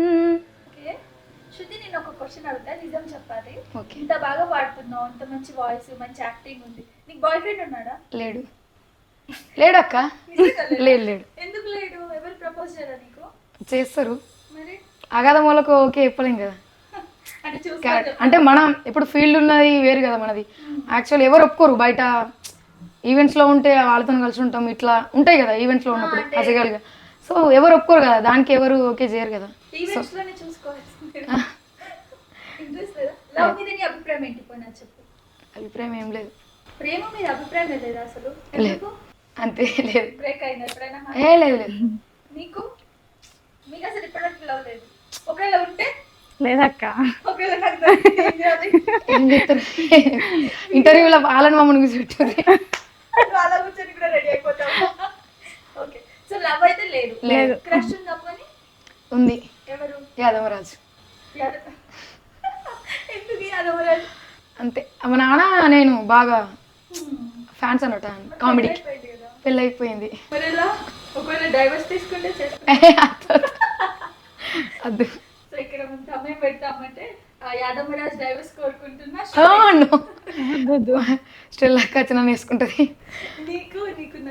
శృతి, నేను ఒక క్వశ్చన్ అడుగుతా, నిజం చెప్పాలి. ఓకే. ఇంత బాగా పాడుతున్నావు, ఇంత మంచి వాయిస్, మంచి యాక్టింగ్ ఉంది, నీకు బాయ్ ఫ్రెండ్ ఉన్నాడా? లేడు అక్క. లేడు. ఎందుకు లేడు? ఎవరు ప్రపోజ్ చేయరా నీకు? చేస్తారు, మరి అగాధ మూలకు ఓకే చెప్పలేం కదా. అంటే చూసుకోవాలి. అంటే మనం ఇప్పుడు ఫీల్డ్ ఉన్నది వేరు కదా మనది. యాక్చువల్ ఎవరు ఒప్పుకోరు, బయట ఈవెంట్స్ లో ఉంటే వాళ్ళతో కలిసి ఉంటాం, ఇట్లా ఉంటాయి కదా ఈవెంట్స్ లో ఉన్నప్పుడు అసలుగా. సో ఎవరు ఒప్పుకోరు కదా, దానికి ఎవరు ఓకే చేయరు కదా. ఈవెంట్స్ లోనే చూసుకోవాలి. ఇంట్రెస్ట్ లేదా? లవ్ మీద నీ అభిప్రాయం ఏంటి? పోయినా చెప్పు. అభిప్రాయం ఏం లేదు. ప్రేమ మీద అభిప్రాయం లేదా అసలు? లేదు, అంతే. లేదు. బ్రేక్ అయినా ఎప్పుడైనా? లేదు. మీకు అసలు ఇప్పటివరకు లవ్ లేదు? ఒకవేళ ఉంటే? లేదక్క. ఒకవేళ ఏం చెప్తారు, ఇంటర్వ్యూలో వాళ్ళని మమ్మల్ని కూర్చోబెట్టారు, అలా కూర్చొని కూడా రెడీ అయిపోతాము. ఓకే, సో లవ్ అయితే లేదు. క్రష్ ఉందా? పోనీ ఉంది. ఎవరు? యాదవరాజు. ఎందుకు యాదవరాజు? అంతే, మా నాన్న నేను బాగా ఫ్యాన్స్ అన్నట్టు కామెడీ. పెళ్ళి అయిపోయింది. మరి ఎలా? ఒకవేళ డైవర్స్ తీసుకుంటే అద్దు. సో ఇక్కడ మనం సమయం పెడతామంటే యాదవరాజ్ డైవర్స్ కోరుకుంటున్నా. స్టిల్ అక్క వచ్చిన వేసుకుంటది. నీకున్న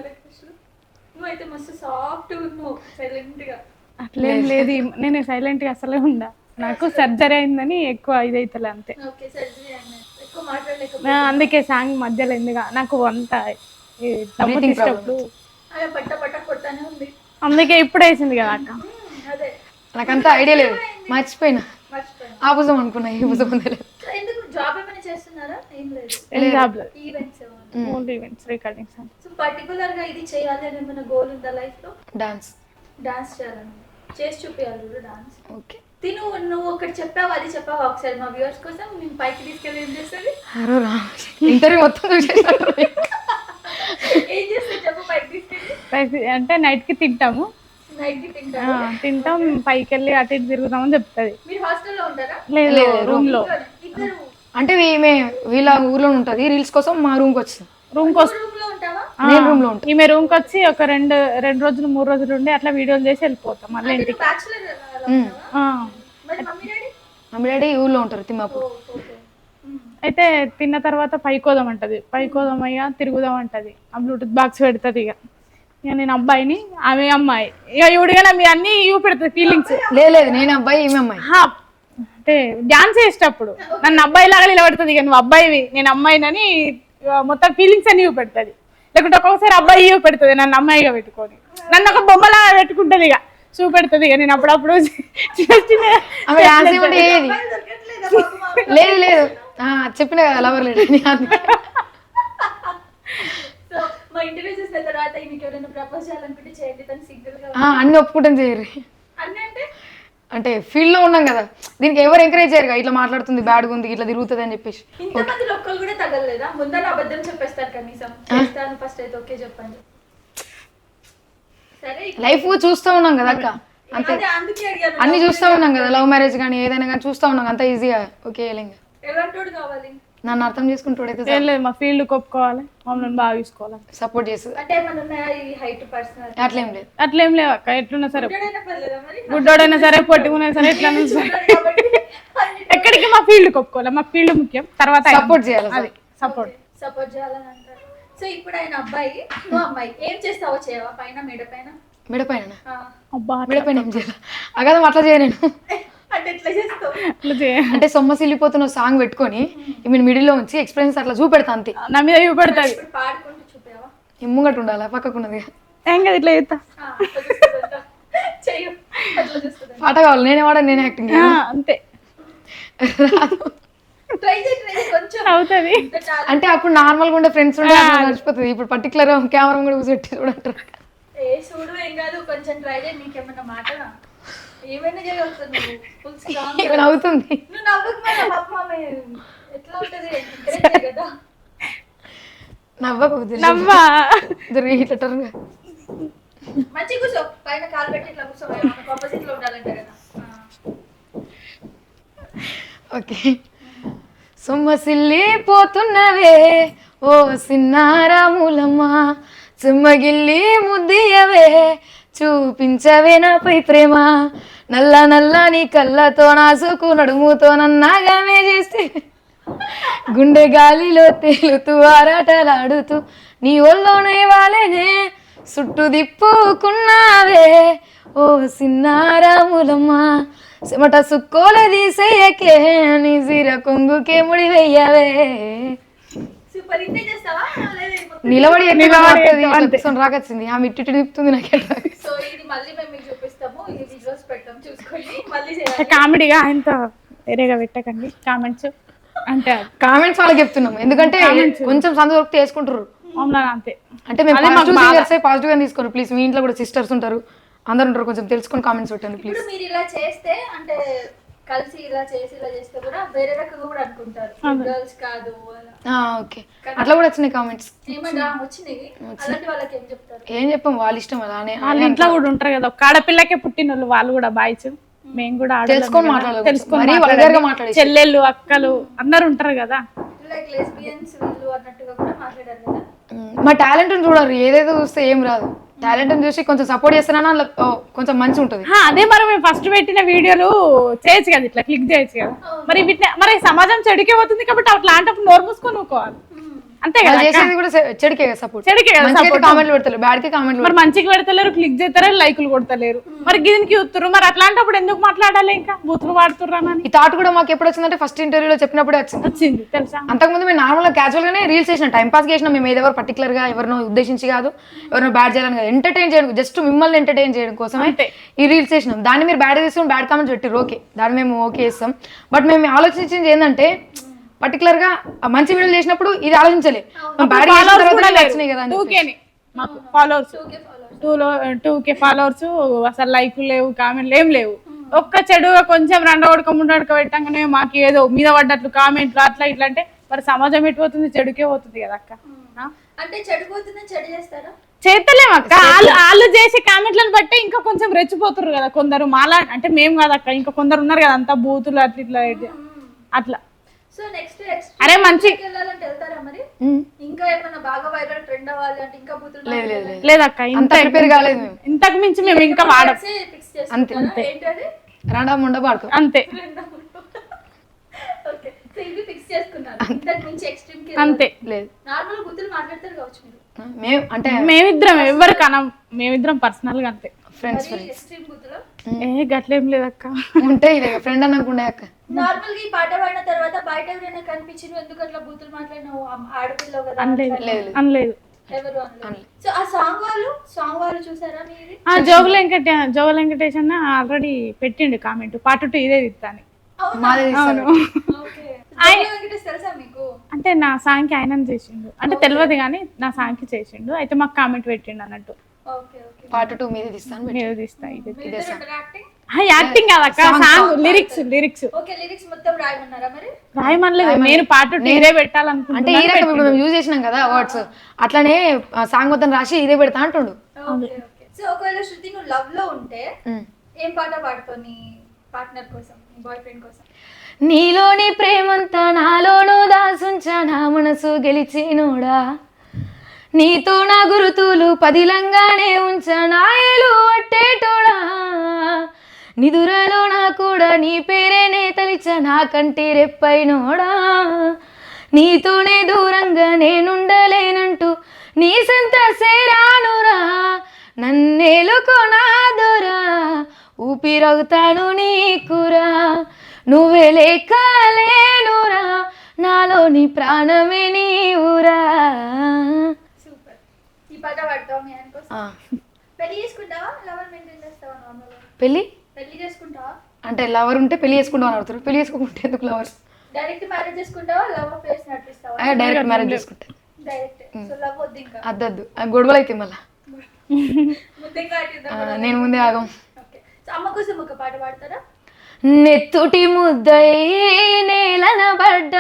నువ్వైతే మస్తు సాఫ్ట్ ఉన్నావు, సైలెంట్ గా. అట్లేం లేదు, నేను సైలెంట్ గా అసలే ఉండా. నాకు సర్జరీ అయిందని ఎక్కువ ఇదైతలే అంతే. అందుకే సాంగ్ మధ్యలో ఎందుగా నాకు అంత అందుకే ఇప్పుడు వేసింది కదా అక్క. నాకంతా ఐడియా లేదు, మర్చిపోయినా. ఆ భుజం అనుకున్నా, ఈ భుజం డాన్స్ చేయాలని చేసి చూపించాలి. Dance okay. నువ్వు ఒకటి చెప్పావు, అది చెప్పావు ఒకసారి మా వ్యూవర్స్ కోసం. నేను పైకి తీసుకెళ్ళి ఏం చేస్తుంది? ఇంటర్వ్యూ మొత్తం ఏం చేస్తే చెప్పు. పైకి తీసుకెళ్ళి అంటే నైట్ కి తింటాము, తింటాం, పైకి వెళ్ళి అటు ఇటు తిరుగుతామని చెప్తుంది. మీరు హాస్టల్లో ఉంటారా? లేదు, రూమ్ లో. అంటే వీళ్ళ ఊర్లో ఉంటది, రీల్స్ కోసం మా రూమ్ కి వచ్చింది. రూమ్ కోసం ఈమె రూమ్ కి వచ్చి ఒక రెండు రోజులు 3 రోజులు ఉండి అట్లా వీడియోలు చేసి వెళ్ళిపోతాం మళ్ళీ ఇంటికి. మమ్మీ డాడీ ఊర్లో ఉంటారు తిమ్మాపూర్. అయితే తిన్న తర్వాత పైకోదాం అంటది, పైకోదాం అయ్యా తిరుగుదాం అంటది. ఆ బ్లూటూత్ బాక్స్ పెడుతుంది, ఇక ఇక నేను అబ్బాయిని ఆమె అమ్మాయి ఇక ఇవిడిగా మీ అన్ని పెడుతుంది ఫీలింగ్స్ లేదు నేను అబ్బాయి ఈమె అమ్మాయి. అంటే డాన్స్ చేసేటప్పుడు నన్ను అబ్బాయి లాగా నిలబడుతుంది ఇక నువ్వు అబ్బాయివి నేను అమ్మాయినని మొత్తం ఫీలింగ్స్ అన్ని పెడుతుంది. లేకుంటే ఒక్కొక్కసారి అబ్బాయి పెడుతుంది నన్ను అమ్మాయిగా పెట్టుకొని నన్ను ఒక బొమ్మలాగా పెట్టుకుంటుంది ఇక చూపెడుతుంది ఇక నేను అప్పుడప్పుడు ఆమె డాన్స్ ఏమంటే ఏది లేదు లేదు చెప్పిన కదా లవర్ లేడు సో మా ఇంటర్వ్యూ చూసిన తర్వాత మీకు ఎవరైనా ప్రపోజ్ చేయాలనుకుంటే చేయండి, తను సింగిల్ గా అన్ని ఒప్పుకుంటాం చేయరు. అన్నీ అంటే అంటే ఫీల్డ్ లో ఉన్నాం కదా, దీనికి ఎవరు ఎంకరేజ్ చేయరు ఇట్లా మాట్లాడుతుంది బ్యాడ్గా ఉంది ఇట్లా తిరుగుతుంది అని చెప్పేసి. ఇంతమంది ఒక్కరు కూడా తగలలేదా? ముందర అబద్ధం చెప్పేస్తారు కనీసం, చేస్తాను ఫస్ట్ అయితే ఓకే చెప్పండి. సరే లైఫ్ చూస్తూ ఉన్నాం కదా అక్క, అంతే అందుకే అడిగాను. అన్ని చూస్తూ ఉన్నాం కదా, లవ్ మ్యారేజ్ కానీ ఏదైనా కానీ చూస్తూ ఉన్నాం, అంత ఈజీగా ఓకే ఇంకా ఎలాంటోడు కావాలి? నన్ను అర్థం చేసుకుంటాడైతే ఏం లేదు మా ఫీల్డ్ ఒప్పుకోవాలి, మమ్మల్ని బాగా చూసుకోవాలి, సపోర్ట్ చేస్తుంది. అంటే ఏమన్నా ఉన్నాయా ఈ హైట్ పర్సనల్? అట్లేం లేదు. అట్లేం లేవు అక్క, ఎట్లున్నా సరే పర్లేదా మరి? గుడ్డోడైనా సరే పొట్టుకున్నా సరే ఎట్లా సరే ఎక్కడికి మా ఫీల్డ్ ఒప్పుకోవాలి, మా ఫీల్డ్ ముఖ్యం, తర్వాత సపోర్ట్ చేయాలి. అది సపోర్ట్ చేయాలని అంటారు. సో ఇప్పుడు ఆయన అబ్బాయి, నువ్వు అమ్మాయి, ఏం చేస్తావో చేయవా? పైన మెడ పైన అబ్బా మెడపైన ఏం చేయాలి అగదా అట్లా చేయ నేను. అంటే ఎట్లా చేస్తావు? అంటే సొమ్మసిల్లిపోతున్న సాంగ్ పెట్టుకొని ఈమెను మిడిల్ లో ఉంచి ఎక్స్పీరియన్స్ అట్లా చూపెడతా అంతే. నా మీద చూపెడతాది, ఇప్పుడు పాడుకుంటూ చూపావా? ముంగట ఉండాలి పక్కకున్నది ఏం కదా ఇట్లా చేస్తా చెయ్యు, అట్లా చూస్తుంది. పాట కావాలి, నేనే వాడా నేనే యాక్టింగ్ అంతే ట్రై చేయి కొంచెం అవుతుంది. అంటే అప్పుడు నార్మల్ గా ఉండే ఫ్రెండ్స్ ఉంటే నడిచిపోతుంది, ఇప్పుడు పర్టికులర్ కెమెరా కూడా కూర్చోట్టి చూడంటారు. ఏ చూడు ఏం కాదు, కొంచెం ట్రై చేయి. నీకేమన్నా మాట ఏమైనా చేయగలుగుతుంది, నువ్వు ఫుల్ స్ట్రాంగ్. ఏమైనా అవుతుంది, నువ్వు నవ్వుకు మేడం పాప ఎట్లా ఉంటుంది ఎంకరేజ్ కదా. నవ్వకపోతే నవ్వా ఇట్లా మంచి కూర్చో, పైన కాలు పెట్టి ఇట్లా కూర్చో, ఆపోజిట్ లో ఉండాలంటే కదా. ఓకే. సొమ్మసిల్లి పోతున్నవే ఓ సిన్నారాములమ్మ, చుమ్మగిల్లి ముద్దియవే చూపించవే నాపై ప్రేమ, నల్ల నల్ల నీ కళ్ళతో నాసుకు నడుముతో నన్నాగామే చేస్తే గుండె గాలిలో తేలుతూ ఆరాటలాడుతూ నీ ఒళ్ళోనే వాలేనే చుట్టు దిప్పుకున్నావే ఓ సిన్నారాములమ్మ, చెమట సుక్కోలే తీసేయకే నీ జీర కొంగుకే ముడి వెయ్యవే. సూపర్, ఇంతే చేస్తావా? నిలబడి రాకొచ్చింది ఆమె ఇటు తిప్పుతుంది నాకే. సో ఇది మళ్ళీ మేము మీకు చూపిస్తాము, ఇది విజువల్స్ పెడతాం చూసుకోండి, మళ్ళీ చేయాలి. కామెడీగా ఆయనతో వేరేగా పెట్టకండి కామెంట్స్, అంటే కామెంట్స్ వాళ్ళకి చెప్తున్నాం ఎందుకంటే కొంచెం సందు దొరికితే వేసుకుంటారు అంతే. అంటే మేము పాజిటివ్ గా తీసుకోరు ప్లీజ్. మీ ఇంట్లో కూడా సిస్టర్స్ ఉంటారు, అందరు ఉంటారు, కొంచెం తెలుసుకొని కామెంట్స్ పెట్టండి ప్లీజ్. ఇప్పుడు మీరు ఇలా చేస్తే అంటే కలిసి ఇలా చేస్తే కూడా వేరే రకంగా కూడా అనుకుంటారు, గర్ల్స్ కాదు అలా. ఓకే, అట్లా కూడా వచ్చినాయి కామెంట్స్. ఏమన్నా వచ్చినాయి? అలాంటి వాళ్ళకి ఏం చెప్తారు? ఏం చెప్పాం, వాళ్ళ ఇష్టం అలానే. వాళ్ళ ఇంట్లో కూడా ఉంటారు కదా, ఒక ఆడపిల్లకే పుట్టిన వాళ్ళు కూడా బాయ్స్, మేము కూడా తెలుసుకొని మాట్లాడాలి, చెల్లెళ్ళు అక్కలు అందరు ఉంటారు కదా, లైక్ లెస్బియన్స్ వీళ్ళు అన్నట్టుగా కూడా మాట్లాడారు కదా. మా టాలెంట్ చూడరు, ఏదేదో చూస్తే ఏం రాదు, టాలెంట్ చూసి కొంచెం సపోర్ట్ చేస్తున్నా కొంచెం మంచి ఉంటుంది. అదే మరి మేము ఫస్ట్ పెట్టిన వీడియోలు చేయొచ్చు కదా, ఇట్లా క్లిక్ చేయొచ్చు కదా, మరి సమాజం చెడుకే పోతుంది కాబట్టి అట్లాంటప్పుడు నోరు మూసుకొని ఊకోవాలి అంతే కదా. చేసేది కూడా చెడికే కదా సపోర్ట్, చెడికే కదా సపోర్ట్. కామెంట్లు పెడతారు, బ్యాడ్ కి కామెంట్లు, మరి మంచికి పెడతలేరు, క్లిక్ చేస్తారా, లైకులు కొడతలేరు, మరి దీనికి చూస్తారు, మరి అట్లాంటప్పుడు ఎందుకు మాట్లాడాలి, ఇంకా బూతులు వాడుతుర్రానని. ఈ థాట్ కూడా మాకు ఎప్పుడు వచ్చిందంటే ఫస్ట్ ఇంటర్వ్యూలో చెప్పినప్పుడే వచ్చింది తెలుసా. అంతకుముందు మేము నార్మల్ గా క్యాజువల్ గానే రీల్స్ చేసిన, టైం పాస్ చేసినా, మేము ఏదెవరు పర్టికులర్ గా ఎవరినో ఉద్దేశించి కాదు, ఎవరినో బ్యాడ్ చేయాలని కాదు, ఎంటర్టైన్ చేయడం, జస్ట్ మిమ్మల్ని ఎంటర్టైన్ చేయడం కోసమే ఈ రీల్స్ చేసినాం. దాన్ని మీరు బ్యాడ్ తీసుకుని బ్యాడ్ కామెంట్స్ పెట్టారు, ఓకే దాన్ని మేము ఓకే చేస్తాం. బట్ మేము ఆలోచించింది ఏంటంటే పర్టికులర్ గా మంచి వీడియోలు చేసినప్పుడు ఇది ఆలోచించలే, ఫాలోవర్స్ 2K ఫాలోవర్స్, అసలు లైకులు లేవు, కామెంట్లు ఏం లేవు, ఒక్క చెడుగా కొంచెం రెండవడక ముండక పెట్టంగానే మాకు ఏదో మీద పడ్డట్లు కామెంట్లు అట్లా ఇట్లా, అంటే మరి సమాజం ఎటుపోతుంది, చెడుకే పోతుంది కదా అక్క. అంటే చెడిపోతుందని చెడు చేస్తారా? చేస్తలేము అక్క, వాళ్ళు చేసే కామెంట్లను బట్టి ఇంకా కొంచెం రెచ్చిపోతున్నారు కదా కొందరు, మాలా అంటే మేము కాదక్క, ఇంకా కొందరు ఉన్నారు కదా అంతా బూతులు అట్లా ఇట్లా అట్లా. సో నెక్స్ట్ అరే మంచి వెళ్ళాలంటే వెళ్తారా మరి? ఇంకా ఏమైనా బాగా వైరల్ ట్రెండ్ అవ్వాలి అంటే ఇంకా బూతులు లేదక్క, ఇంతకు మించి మేము ఇంకా వాడం అంతే, రాడా ముండ పాడుతాం అంతే. ఓకే, సో ఇవి ఫిక్స్ చేసుకున్నారు, ఇంతకు మించి ఎక్స్ట్రీమ్ కి అంతే లేదు. నార్మల్ బూతులు మాట్లాడతారు కావచ్చు మీరు? మేము అంటే మేమిద్దరం ఎవరు కనం, మేమిద్దరం పర్సనల్ గా అంతే. ఫ్రెండ్స్ గట్లేం లేదక్క. ఉంటాయి ఫ్రెండ్ అన్నకుండే అక్క. నార్మల్ గా ఈ పాట పాడిన తర్వాత బయట ఎవరైనా కనిపించింది ఎందుకు అట్లా బూతులు మాట్లాడినావు ఆడపిల్లవు కదా అనలేదు. ఎవరు అనలేదు. సో ఆ సాంగ్ వాళ్ళు చూసారా మీరు? జోగుల వెంకటేష్ అన్న ఆల్రెడీ పెట్టిండు కామెంట్, పార్ట్ 2 ఇదే ఇస్తాను. అవును. తెలుసా మీకు? అంటే నా సాంగ్ కి ఆయన చేసిండు, అంటే తెలియదు కానీ నా సాంగ్ కి చేసిండు. అయితే మాకు కామెంట్ పెట్టిండు అన్నట్టు. పార్ట్ 2 మీద తీస్తాను. మీరు తీస్తా. ఇదే యాక్టింగ్ కాదక్క, సాంగ్ లిరిక్స్ మొత్తం రాయమన్నారా మరి? రాయమనలేదు, నేను పార్ట్ 2 ఇదే పెట్టాలనుకుంటున్నా. అంటే ఈ రకం ఇప్పుడు మేము యూజ్ చేసినాం కదా వర్డ్స్, అట్లానే సాంగ్ మొత్తం రాసి ఇదే పెడతా అంటుండు. సో ఒకవేళ శృతి నువ్వు లవ్ లో ఉంటే ఏం పాట పాడుతావు నీ పార్ట్నర్ కోసం, నీ బాయ్ ఫ్రెండ్ కోసం? నీలోని ప్రేమంతా నాలోనూ దాసుంచా, నా మనసు గెలిచినోడా, నీతో నా గురుతులు పదిలంగానే ఉంచా, నాయలు అట్టేటోడా, నిదురలో నా కూడా నీ పేరేనే తలిచా, నా కంటి రెప్పైనోడా, నీతోనే దూరంగా నేనుండలేనంటూ నీ సంత సేరానురా, నన్నేలుకోనాదురా, ఊపిరవుతాను నీకురా, నువ్వే లేకలేనురా, నాలోని ప్రాణమే నీవురా. సూపర్. ఈ పాట పాడతావా మీ ఆయన కోసం? పెళ్లి చేసుకుంటావా, లవర్ మెయింటైన్ చేస్తావా? నార్మల్ పెళ్లి చేసుకుంటావా? అంటే లవర్ ఉంటే పెళ్లి చేసుకుంటావు అని అడుగుతారు, పెళ్లి చేసుకోకుంటే ఎందుకు లవర్? డైరెక్ట్ మ్యారేజ్ చేసుకుంటావా, లవ్ ఫేస్ నటిస్తావా? డైరెక్ట్ మ్యారేజ్ చేసుకుంటా. డైరెక్ట్. సో లవ్ వద్దు ఇంకా. అద్దద్దు, గొడవలు అయితే మళ్ళా నేను ముందే ఆగం. సో అమ్మ కోసం ఒక పాట పాడతారా? నెత్తుటి ముద్దై నేలన పడ్డ,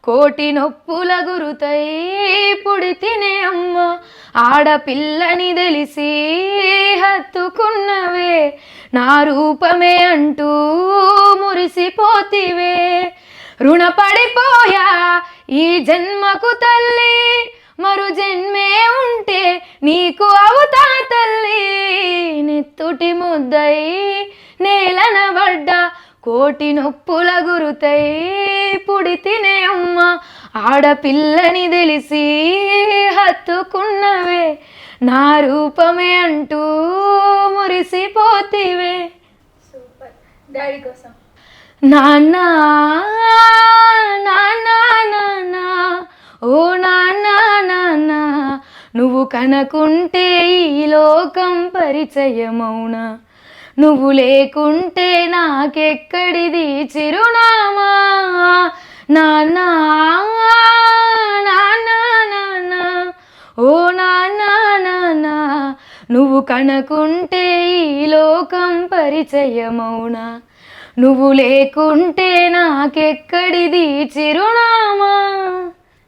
కోటి నొప్పుల గురుతై పుడితినే అమ్మ, ఆడపిల్లని తెలిసి హత్తుకున్నవే, నా రూపమే అంటూ మురిసిపోతివే, రుణపడిపోయా ఈ జన్మకు తల్లి, మరు జన్మే ఉంటే నీకు అవుతా తల్లి, నెత్తుటి ముద్దై నేలన పడ్డ, కోటి నొప్పుల గురుతై పుడితినే అమ్మ, ఆడపిల్లని తెలిసి హత్తుకున్నవే, నా రూపమే అంటూ మురిసిపోతివే. సూపర్. డాడీ కోసం? నాన్న నాన్న నాన్న, ఓ నాన్న నాన్న, నువ్వు కనకుంటే ఈ లోకం పరిచయమౌనా, నువ్వు లేకుంటే నాకెక్కడిది చిరునామా, నాన్న నాన్న నాన్న, ఓ నాన్న నాన్న, నువ్వు కనకుంటే ఈ లోకం పరిచయమౌనా, నువ్వు లేకుంటే నాకెక్కడిది చిరునామా.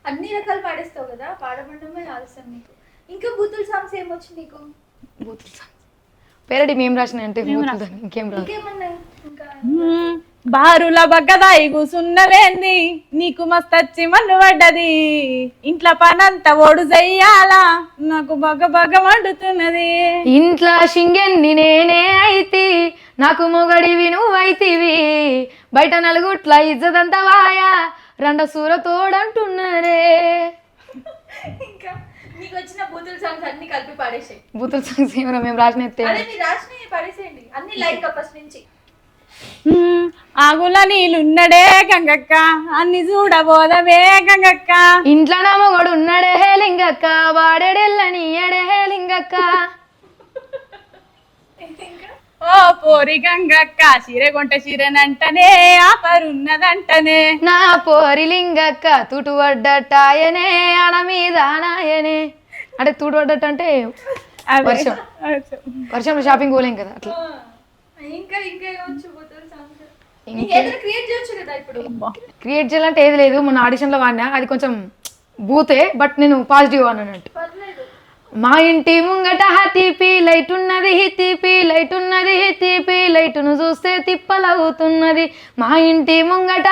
అన్ని రకాలు పాడేస్తావు కదా, పాడమండమే ఆలస్యం నీకు. ఇంకా బూతుల సాంగ్స్ ఏమొచ్చు నీకు? బూతుల సాంగ్స్ పేరడి మేము రాసిన అంటే ఇంకేం రాదు. ఇంకేమన్నాయి ఇంకా? బారుల బగ్గదాయి కూసున్నవేంది, నీకు మస్తచ్చి మన్ను పడ్డది, ఇంట్లో పనంతా ఓడు చెయ్యాలా, నాకు బగ్గ వండుతున్నది, ఇంట్లో షింగెన్ని నేనే అయితే, నాకు మొగడివి నువ్వైతివి, బయట నలుగుట్ల ఇజ్జతంతా వాయా, రెండ సూర తోడంటున్నారే. ఇంకా మీకు వచ్చిన బూతుల సాంగ్స్ అన్ని కలిపి పాడేసేయి. బూతుల సాంగ్స్ ఏమరా మేము రాసిన అదే మీరు రాసినవి పాడేసేయండి అన్ని లైక్ ఫస్ట్ నుంచి. ఆగుల నీళ్ళున్నడే గంగక్క, అన్ని చూడబోదవే గంగక్క, ఇంట్లో నా మొగడు ఉన్నాడే హే లింగక్క, వాడెడెల్లని ఎడే హే లింగక్క, ఓ పోరి గంగక్క, చీరగొంట చీరనంటనే ఆపరున్నదంటనే, నా పోరి లింగక్క, తుటువడ్డటాయనే అడ మీద నాయనే. అంటే తుటువడ్డట్టు అంటే వర్షం, వర్షంలో షాపింగ్ పోలేం కదా అట్లా. ఇంకా ఇంకా ఏమొచ్చు బూతుల సాంగ్స్? ఇంకేదైనా క్రియేట్ చేయొచ్చు కదా ఇప్పుడు. క్రియేట్ చేయాలంటే ఏది లేదు, మొన్న ఆడిషన్లో వాడినా, అది కొంచెం బూతే, బట్ నేను పాజిటివ్ అన్నట్టు. పర్లేదు. మా ఇంటి ముంగట తీపి లైట్ ఉన్నది, తీపి లైట్ ఉన్నది, తీపి లైటును చూస్తే తిప్పలవుతున్నది, మా ఇంటి ముంగట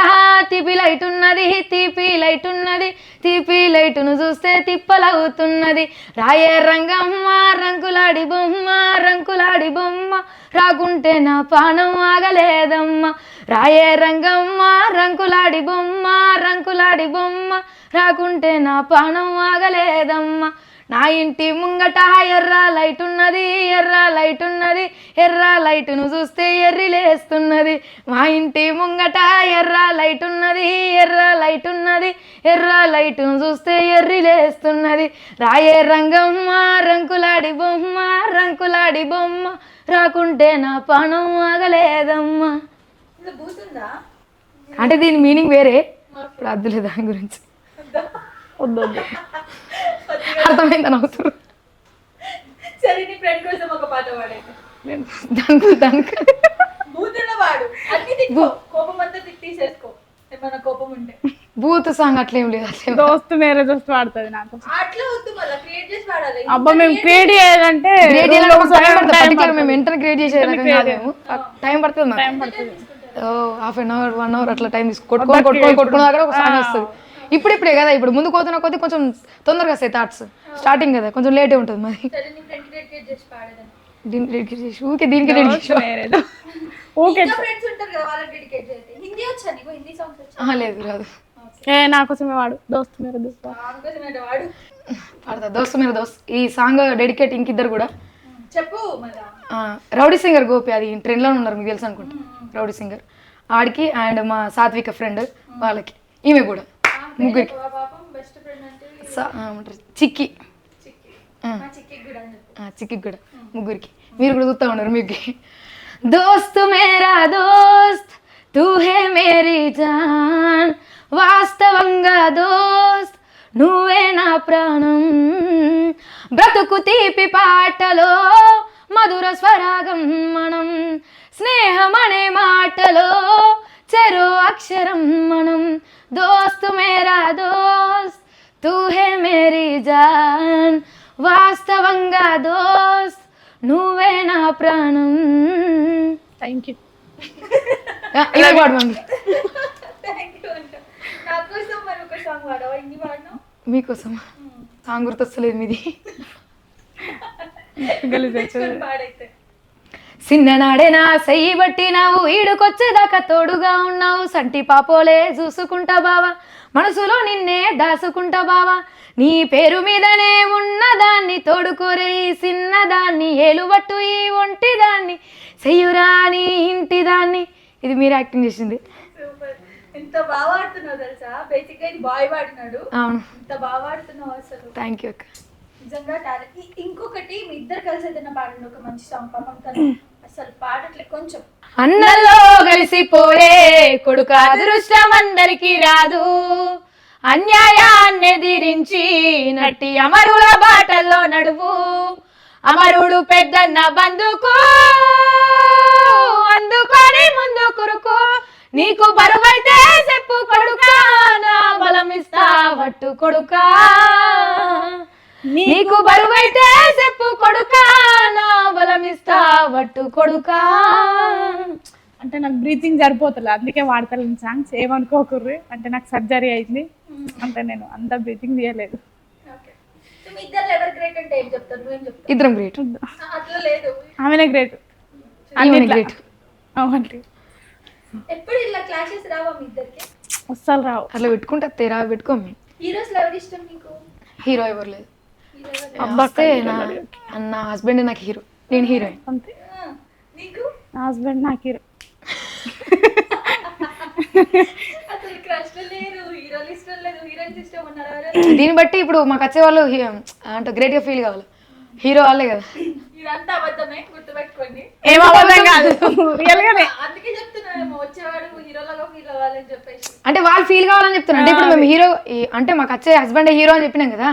తీపి లైట్ ఉన్నది, తీపి లైట్ ఉన్నది, తీపి లైటును చూస్తే తిప్పలవుతున్నది, రాయే రంగమ్మ రంకులాడి బొమ్మ, రంకులాడి బొమ్మ, రాకుంటే నా పానం ఆగలేదమ్మ, రాయే రంగమ్మ రంకులాడి బొమ్మ, రంకులాడి బొమ్మ, రాకుంటే నా పానం ఆగలేదమ్మ, నా ఇంటి ముంగట ఎర్ర లైట్ ఉన్నది, ఎర్ర లైట్ ఉన్నది, ఎర్ర లైటును చూస్తే ఎర్రిలేస్తున్నది. మా ఇంటి ముంగట ఎర్ర లైట్ ఉన్నది, ఎర్ర లైట్ ఉన్నది, ఎర్ర లైటును చూస్తే ఎర్రిలేస్తున్నది. రాయే రంగమ్మ రంకులాడి బొమ్మ, రంకులాడి బొమ్మ, రాకుంటే నా పానం ఆగలేదమ్మా. అంటే దీని మీనింగ్ వేరే, ఇప్పుడు అద్దులే దాని గురించి. అర్థమైందని అవసరం బూత్ సాంగ్ అట్లేం లేదు. అట్లే దోస్తు మేరే దోస్తు పాడుతుంది నాకు. అబ్బా మేము క్రియేట్ చేయాలంటే మేము వెంటనే క్రియేట్ చేసేది టైం పడుతుంది. హాఫ్ అన్ అవర్ 1 hour అట్లా టైం తీసుకు కొట్టుకున్న దగ్గర ఒక సాంగ్ వస్తుంది. ఇప్పుడే కదా, ఇప్పుడు ముందు పోతున్న కొద్ది కొంచెం తొందరగా వస్తాయి థాట్స్. స్టార్టింగ్ కదా కొంచెం లేటే ఉంటుంది మరి. ఊకే దీనికి లేదు రాదు. నా కోసమే వాడు దోస్తు మేరే దోస్తు పాడతా దోస్తు మేరే దోస్త్. ఈ సాంగ్ డెడికేట్ ఇంకిద్దరు కూడా చెప్పు. రౌడీ సింగర్ గోపి, అది ట్రెండ్లో ఉన్నారు మీకు తెలుసు అనుకుంటా. రౌడీ సింగర్ ఆడికి అండ్ మా సాత్విక ఫ్రెండ్ వాళ్ళకి, ఈమె కూడా ముగ్గురికి. చిక్కి చిక్కి కూడా ముగ్గురికి. మీరు కూడా చూస్తూ ఉన్నారు మీకు. దోస్త్ మేరా దోస్త్ తూ హే మేరీ జాన్, వాస్తవంగా దోస్త్ నువ్వే నా ప్రాణం. బ్రతుకు తీపి పాటలో మధుర స్వరాగం మనం, స్నేహమనే మాటలో చెరో అక్షరం మనం. దోస్త్ మేరా దోస్త్ తూ హే మేరీ జాన్, వాస్తవంగా దోస్త్ నువ్వే నా ప్రాణం. Thank you. ఇలా పాడు మమ్మీ. మీకోసం సాంగ్ గుర్తొస్తలేదు మీది. చిన్ననాడే నా సెయ్యి బట్టినావు, ఈడుకొచ్చేదాకా తోడుగా ఉన్నావు. సంటి పాపోలే చూసుకుంటా బావా, మనసులో నిన్నే దాసుకుంటా బావా. నీ పేరు మీదనే ఉన్నదాన్ని తోడుకోరే ఈ చిన్నదాన్ని, ఏలుబట్టు ఈ ఒంటిదాన్ని, చెయ్యురాని ఇంటిదాన్ని. ఇది మీరు యాక్టింగ్ చేసింది. ఎంత బాగా ఆడుతున్నావు తెలుసా. బేసిక్ గా ఇది బాయ్ పాడినాడు. అవును, ఎంత బాగా ఆడుతున్నావు అసలు. థ్యాంక్ యూ అక్క. నిజంగా టాలెంట్. ఇంకొకటి మీ ఇద్దరు కలిసి ఏదైనా పాడండి ఒక మంచి సాంగ్. పాపం తను అసలు పాడట్లే కొంచెం. అన్నల్లో కలిసిపోయే కొడుక అదృష్టం అందరికి రాదు, అన్యాయాన్ని ఎదిరించి నటి అమరుల బాటల్లో నడువు. అమరుడు పెద్దన్న బందుకు అందుకొని ముందు కురుకు, నీకు బరువైతే చెప్పు కొడుకా, నా బలమిస్తా వట్టు కొడుకా. నీకు బరువైతే చెప్పు కొడుకా, నా బలమిస్తా వట్టు కొడుకా. అంటే నాకు బ్రీతింగ్ సరిపోతుంది, అందుకే వాడతలేను సాంగ్స్. ఏమనుకోకుర్రి, అంటే నాకు సర్జరీ అయింది, అంటే నేను అంత బ్రీతింగ్ తీయలేదు. ఇద్దరం గ్రేట్. ఆమెనే గ్రేట్. గ్రేట్. అవునండి. ఎప్పుడు ఇలా క్లాషెస్ రావా మీ ఇద్దరికి? అస్సలు రావు. అట్లా పెట్టుకుంటే తేరా పెట్టుకోమి. హీరోస్ ఎవరు ఇష్టం నీకు? హీరో ఎవరు లేదు. వస్తే నా హస్బెండ్ నాకు హీరో, నేను హీరోయిన్ అంతే. నీకు? నా హస్బెండ్ నాకు హీరో. అసలు క్రష్ లేరు, హీరోలు ఇష్టం లేదు, హీరోయిన్స్ ఇష్టం ఉన్నారు. దీన్ని బట్టి ఇప్పుడు మాకు వచ్చే వాళ్ళు అంటే గ్రేట్ గా ఫీల్ కావాలి. హీరో వాళ్ళే కదా. ఇదంతా అబద్ధమే, గుర్తుపెట్టుకోండి. ఏం అబద్ధం కాదు, రియల్ గానే. అందుకే చెప్తున్నాను వచ్చేవాడు హీరోలాగా ఫీల్ అవ్వాలని చెప్పేసి. అంటే వాళ్ళు ఫీల్ కావాలని చెప్తున్నా. అంటే ఇప్పుడు మేము హీరో అంటే మాకు వచ్చే హస్బెండ్ హీరో అని చెప్పినాం కదా,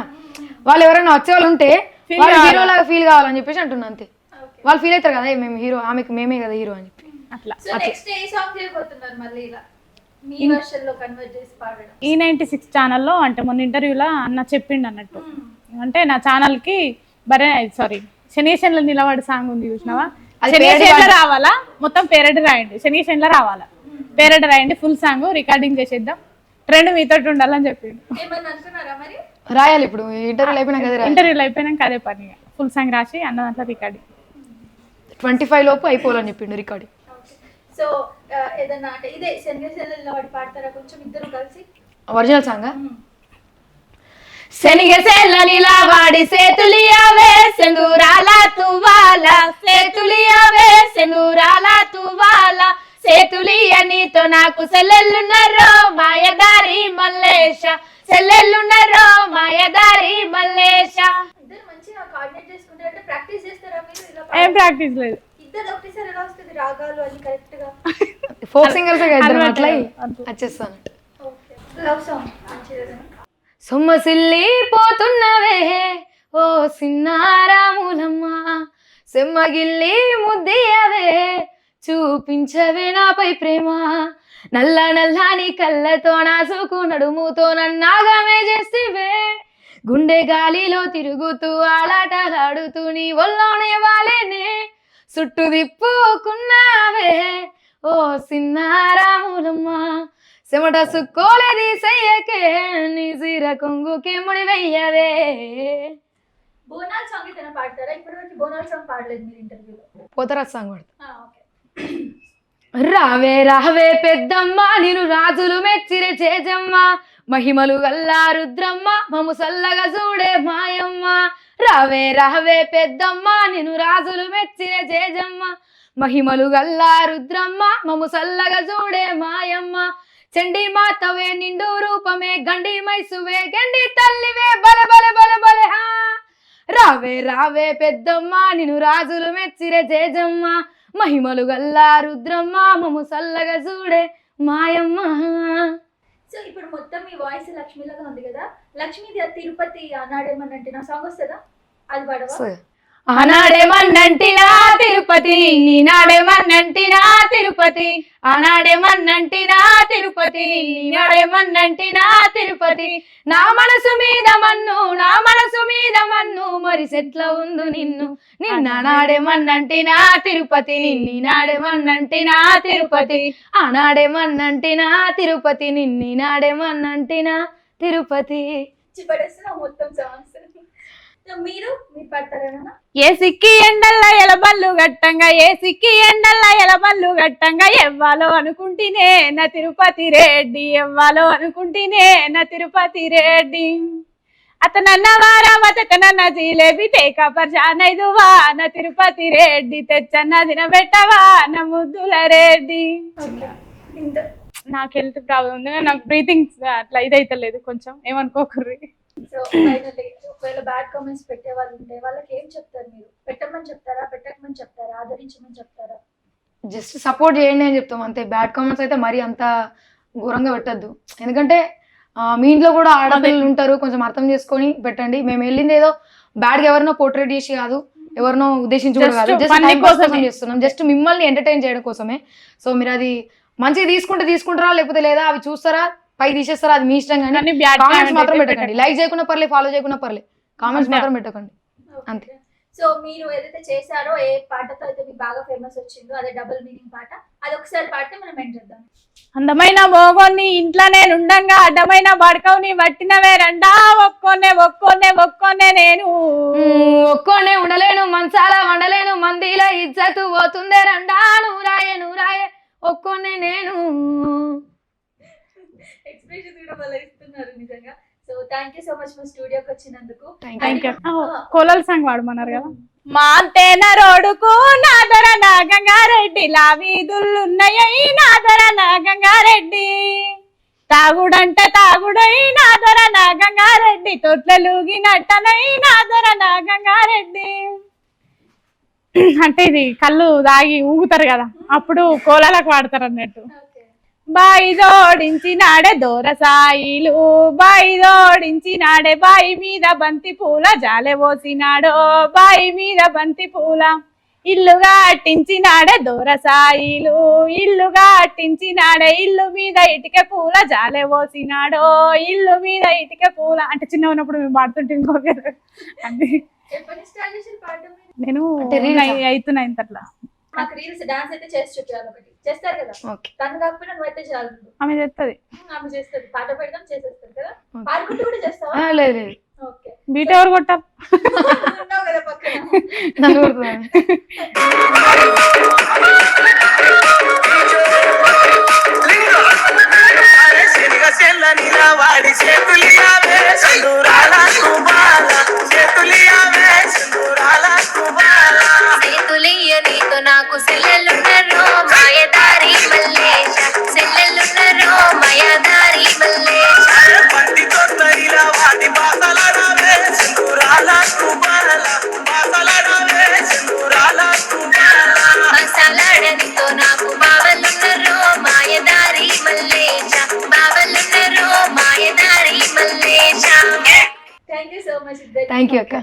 వాళ్ళు ఎవరైనా వచ్చే వాళ్ళు ఉంటే వాళ్ళు హీరో లాగా ఫీల్ కావాలని చెప్పేసి అంటున్నా. అంతే, వాళ్ళు ఫీల్ అవుతారు కదా మేము హీరో, ఆమెకి మేమే కదా హీరో అని చెప్పి. అట్లా. సో నెక్స్ట్ ఏ సాంగ్ చేయబోతున్నారు మళ్ళీ ఇలా మీ వర్షన్ లో కన్వర్ట్ చేసి పాడడం? E96 ఛానల్లో అంటే మొన్న ఇంటర్వ్యూలో అన్న చెప్పిండు అన్నట్టు, అంటే నా ఛానల్ కి శనీశన్లో నిలబడి సాంగ్ ఉంది చూసినావా, శనీశన్లో రావాలా, మొత్తం పేరెడ్ రాయండి, శనీశన్లో రావాలా, పేరెడ్ రాయండి, ఫుల్ సాంగ్ రికార్డింగ్ చేసేద్దాం, ట్రెండ్ మీతో ఉండాలని చెప్పిండు. రాయాలి ఇప్పుడు ఇంటర్వ్యూలు అయిపోయినాక అదే పని, ఫుల్ సాంగ్ రాసి అన్న దాంట్లో రికార్డింగ్ 25 లోపు అయిపోవాలని చెప్పిండు రికార్డింగ్. సో ఏదన్నా అంటే ఇదే శనీశన్లో నిలబడి పాడతారా కొంచెం ఇద్దరు కలిసి? ఒరిజినల్ సాంగ్ శనిగ సేలనిలా వాడి సేతులియావే సెందూరాల తువాల సేతులియావే సెందూరాల తువాల సేతులియ నీతో నాకు సెల్లెళ్ళున్నారో మాయదారి మల్లేశ సెల్లెళ్ళున్నారో మాయదారి మల్లేశ. ఇద్దరు మంచిగా కోఆర్డినేట్ చేసుకుంటారంటే ప్రాక్టీస్ చేస్తారా మీరు ఇలా ఏం ప్రాక్టీస్ లేదు. ఇద్దరు ఒకటేసారి ఎలా వస్తుంది రాగాలు అని కరెక్ట్ గా? ఫోక్ సింగర్స్ అట్లా వచ్చేస్తాను. ఓకే లవ్ సాంగ్ మంచిది. సొమ్మసిల్లి పోతున్నవే ఓ సిన్నారాములమ్మ సెమ్మగిల్లి ముద్దియవే చూపించవే నాపై ప్రేమ నల్ల నల్లాని కళ్ళతో నాసుకు నడుముతో నన్నాగమే చేసివే గుండె గాలిలో తిరుగుతూ ఆలాటలాడుతూ నీ ఒళ్ళోనే వాలేనే చుట్టు దిప్పుకున్నావే ఓ సిన్నారాములమ్మ చెమట సుక్కోలేది సయ్యకే నీ సీర కొంగుకే ముడి వెయ్యవే. బోనాల్ సాంగ్ ఏదైనా పాడతారా? ఇప్పటివరకు బోనాల్ సాంగ్ పాడలేదు మీరు ఇంటర్వ్యూలో. పోతరా సాంగ్ పాడు. ఓకే. రావే రావే పెద్దమ్మ నిన్ను రాజులు మెచ్చిరే చేజమ్మ మహిమలు గల్లా రుద్రమ్మ మము సల్లగా చూడే మాయమ్మ. రావే రావే పెద్దమ్మ నిన్ను రాజులు మెచ్చిరే చేజమ్మ మహిమలు గల్లా రుద్రమ్మ మము సల్లగా చూడే మాయమ్మ. చండి మాతవే నిండు రూపమే గండి మైసువే గండి తల్లివే బల బల బల బల హా. రావే రావే పెద్దమ్మ నిన్ను రాజులు మెచ్చిరే జేజమ్మ మహిమలు గల్లా రుద్రమ్మ మము సల్లగా చూడే మాయమ్మ. సో ఇప్పుడు మొత్తం మీ వాయిస్ లక్ష్మిలాగా ఉంది కదా, లక్ష్మీది తిరుపతి అన్నాడేమనంటే నా సాంగ్ వస్తుందా? అది పాడవా? ఆనాడేమన్నంటినా తిరుపతి నీనాడేమన్నంటినా తిరుపతి ఆనాడేమన్నంటినా తిరుపతి నీనాడేమన్నంటినా తిరుపతి నా మనసు మీద మన్ను మరి సెట్ల ఉందు నిన్ను నిన్నాడేమన్నంటినా తిరుపతి నిన్నీనాడేమన్నంటినా తిరుపతి ఆనాడేమన్నంటినా తిరుపతి నిన్నీనాడేమన్నంటినా తిరుపతి. పడేస్తున్నా మొత్తం సాంగ్స్. మీరు పాడతారేమన్నా? ఏ సిక్కి ఎండల్లా ఎలబల్లు గట్టంగా ఏ సిక్కి ఎండల్లా ఎలబల్లు గట్టంగా ఎవ్వాలో అనుకుంటేనే నా తిరుపతి రెడ్డి ఎవ్వాలో అనుకుంటేనే నా తిరుపతి రెడ్డి అతనన్న వారామతనన్న జీలేబి తేక పర్చానైదువా నా తిరుపతి రెడ్డి తెచ్చన్న తినబెట్టవా నా ముద్దుల రెడ్డి. నాకు హెల్త్ ప్రాబ్లం ఉంది, నాకు బ్రీతింగ్ అట్లా ఇదైతలేదు, కొంచెం ఏమనుకోకర్రి. సో ఫైనల్లీ ఒకవేళ బ్యాడ్ కామెంట్స్ పెట్టే వాళ్ళు ఉంటే వాళ్ళకి ఏం చెప్తారు మీరు? పెట్టమని చెప్తారా, పెట్టకమని చెప్తారా, ఆదరించమని చెప్తారా? జస్ట్ సపోర్ట్ చేయండి అని చెప్తాం అంతే. బ్యాడ్ కామెంట్స్ అయితే మరీ అంత ఘోరంగా పెట్టద్దు, ఎందుకంటే మీ ఇంట్లో కూడా ఆడపిల్లలు ఉంటారు, కొంచెం అర్థం చేసుకొని పెట్టండి. మేము వెళ్ళింది ఏదో బ్యాడ్గా ఎవరినో పోర్ట్రేట్ చేసి కాదు, ఎవరినో ఉద్దేశించి కూడా కాదు, జస్ట్ టైం పాస్ కోసం చేస్తున్నాం, జస్ట్ మిమ్మల్ని ఎంటర్టైన్ చేయడం కోసమే. సో మీరు అది మంచిగా తీసుకుంటారా లేకపోతే లేదా అవి చూస్తారా పై తీసేస్తారా అది మీ ఇష్టం, కానీ కామెంట్స్ మాత్రం పెట్టకండి. లైక్ చేయకుండా పర్లేదు, ఫాలో చేయకుండా పర్లేదు, కామెంట్స్ మాత్రం పెట్టకండి అంతే. సో మీరు ఏదైతే చేశారో, ఏ పాటతో అయితే మీకు బాగా ఫేమస్ వచ్చిందో అదే డబుల్ మీనింగ్ పాట, అది ఒకసారి పాడితే మనం ఎండ్ చేద్దాం. అందమైన మోగోని ఇంట్లో నేను ఉండంగా అడ్డమైన బడకవుని వట్టినవే రండా ఒక్కొనే నేను ఒక్కొనే ఉండలేను మంచాల వండలేను మందిలో ఇజ్జతు పోతుందే రండా నూరాయే ఒక్కొనే నేను. ఎక్స్ప్రెషన్స్ కూడా వాళ్ళు ఇస్తున్నారు నిజంగా. So thank you so much మా స్టూడియోకి వచ్చినందుకు. కోలల్ సాంగ్ వాడమన్నారు కదా. మాంతేన రోడ్డుకు నాదర నా గంగారెడ్డి లావీదులున్నాయి నాదర నా గంగారెడ్డి తాగుడంటే తాగుడై నాదర నా గంగారెడ్డి తొట్లలుగినట్టనై నాదర నా గంగారెడ్డి. అంటే ఇది కళ్ళు తాగి ఊగుతారు కదా, అప్పుడు కోలాలకు వాడతారు అన్నట్టు. బాయి జోడించినాడే దోరసాయిలు బాయి జోడించినాడే బాయి మీద బంతి పూల జాలె పోసినాడో బాయి మీద బంతి పూల ఇల్లు కట్టించినాడే దోరసాయిలు ఇల్లు కట్టించినాడే ఇల్లు మీద ఇటుక పూల జాలె పోసినాడో ఇల్లు మీద ఇటుక పూల. అంటే చిన్న ఉన్నప్పుడు మేము పాడుతుంటే ఇంకొక నేను అవుతున్నా ఇంతట్లా. నాకు రీల్స్ డాన్స్ అయితే చేసి చూపించాలి, ఒకటి చేస్తారు కదా, తను కాకపోయినా నువ్వు అయితే చాలు. ఆమె చేస్తుంది, ఆమె చేస్తుంది, పాట పెడదాం చేసేస్తారు కదా. పాడుకుంటూ కూడా చేస్తావా? లేదు. ఓకే, బీట్ ఎవరు కొట్టారు? ఉన్నావు కదా పక్కన. వాడి చేతులు మచ్. థ్యాంక్ యూ అక్క.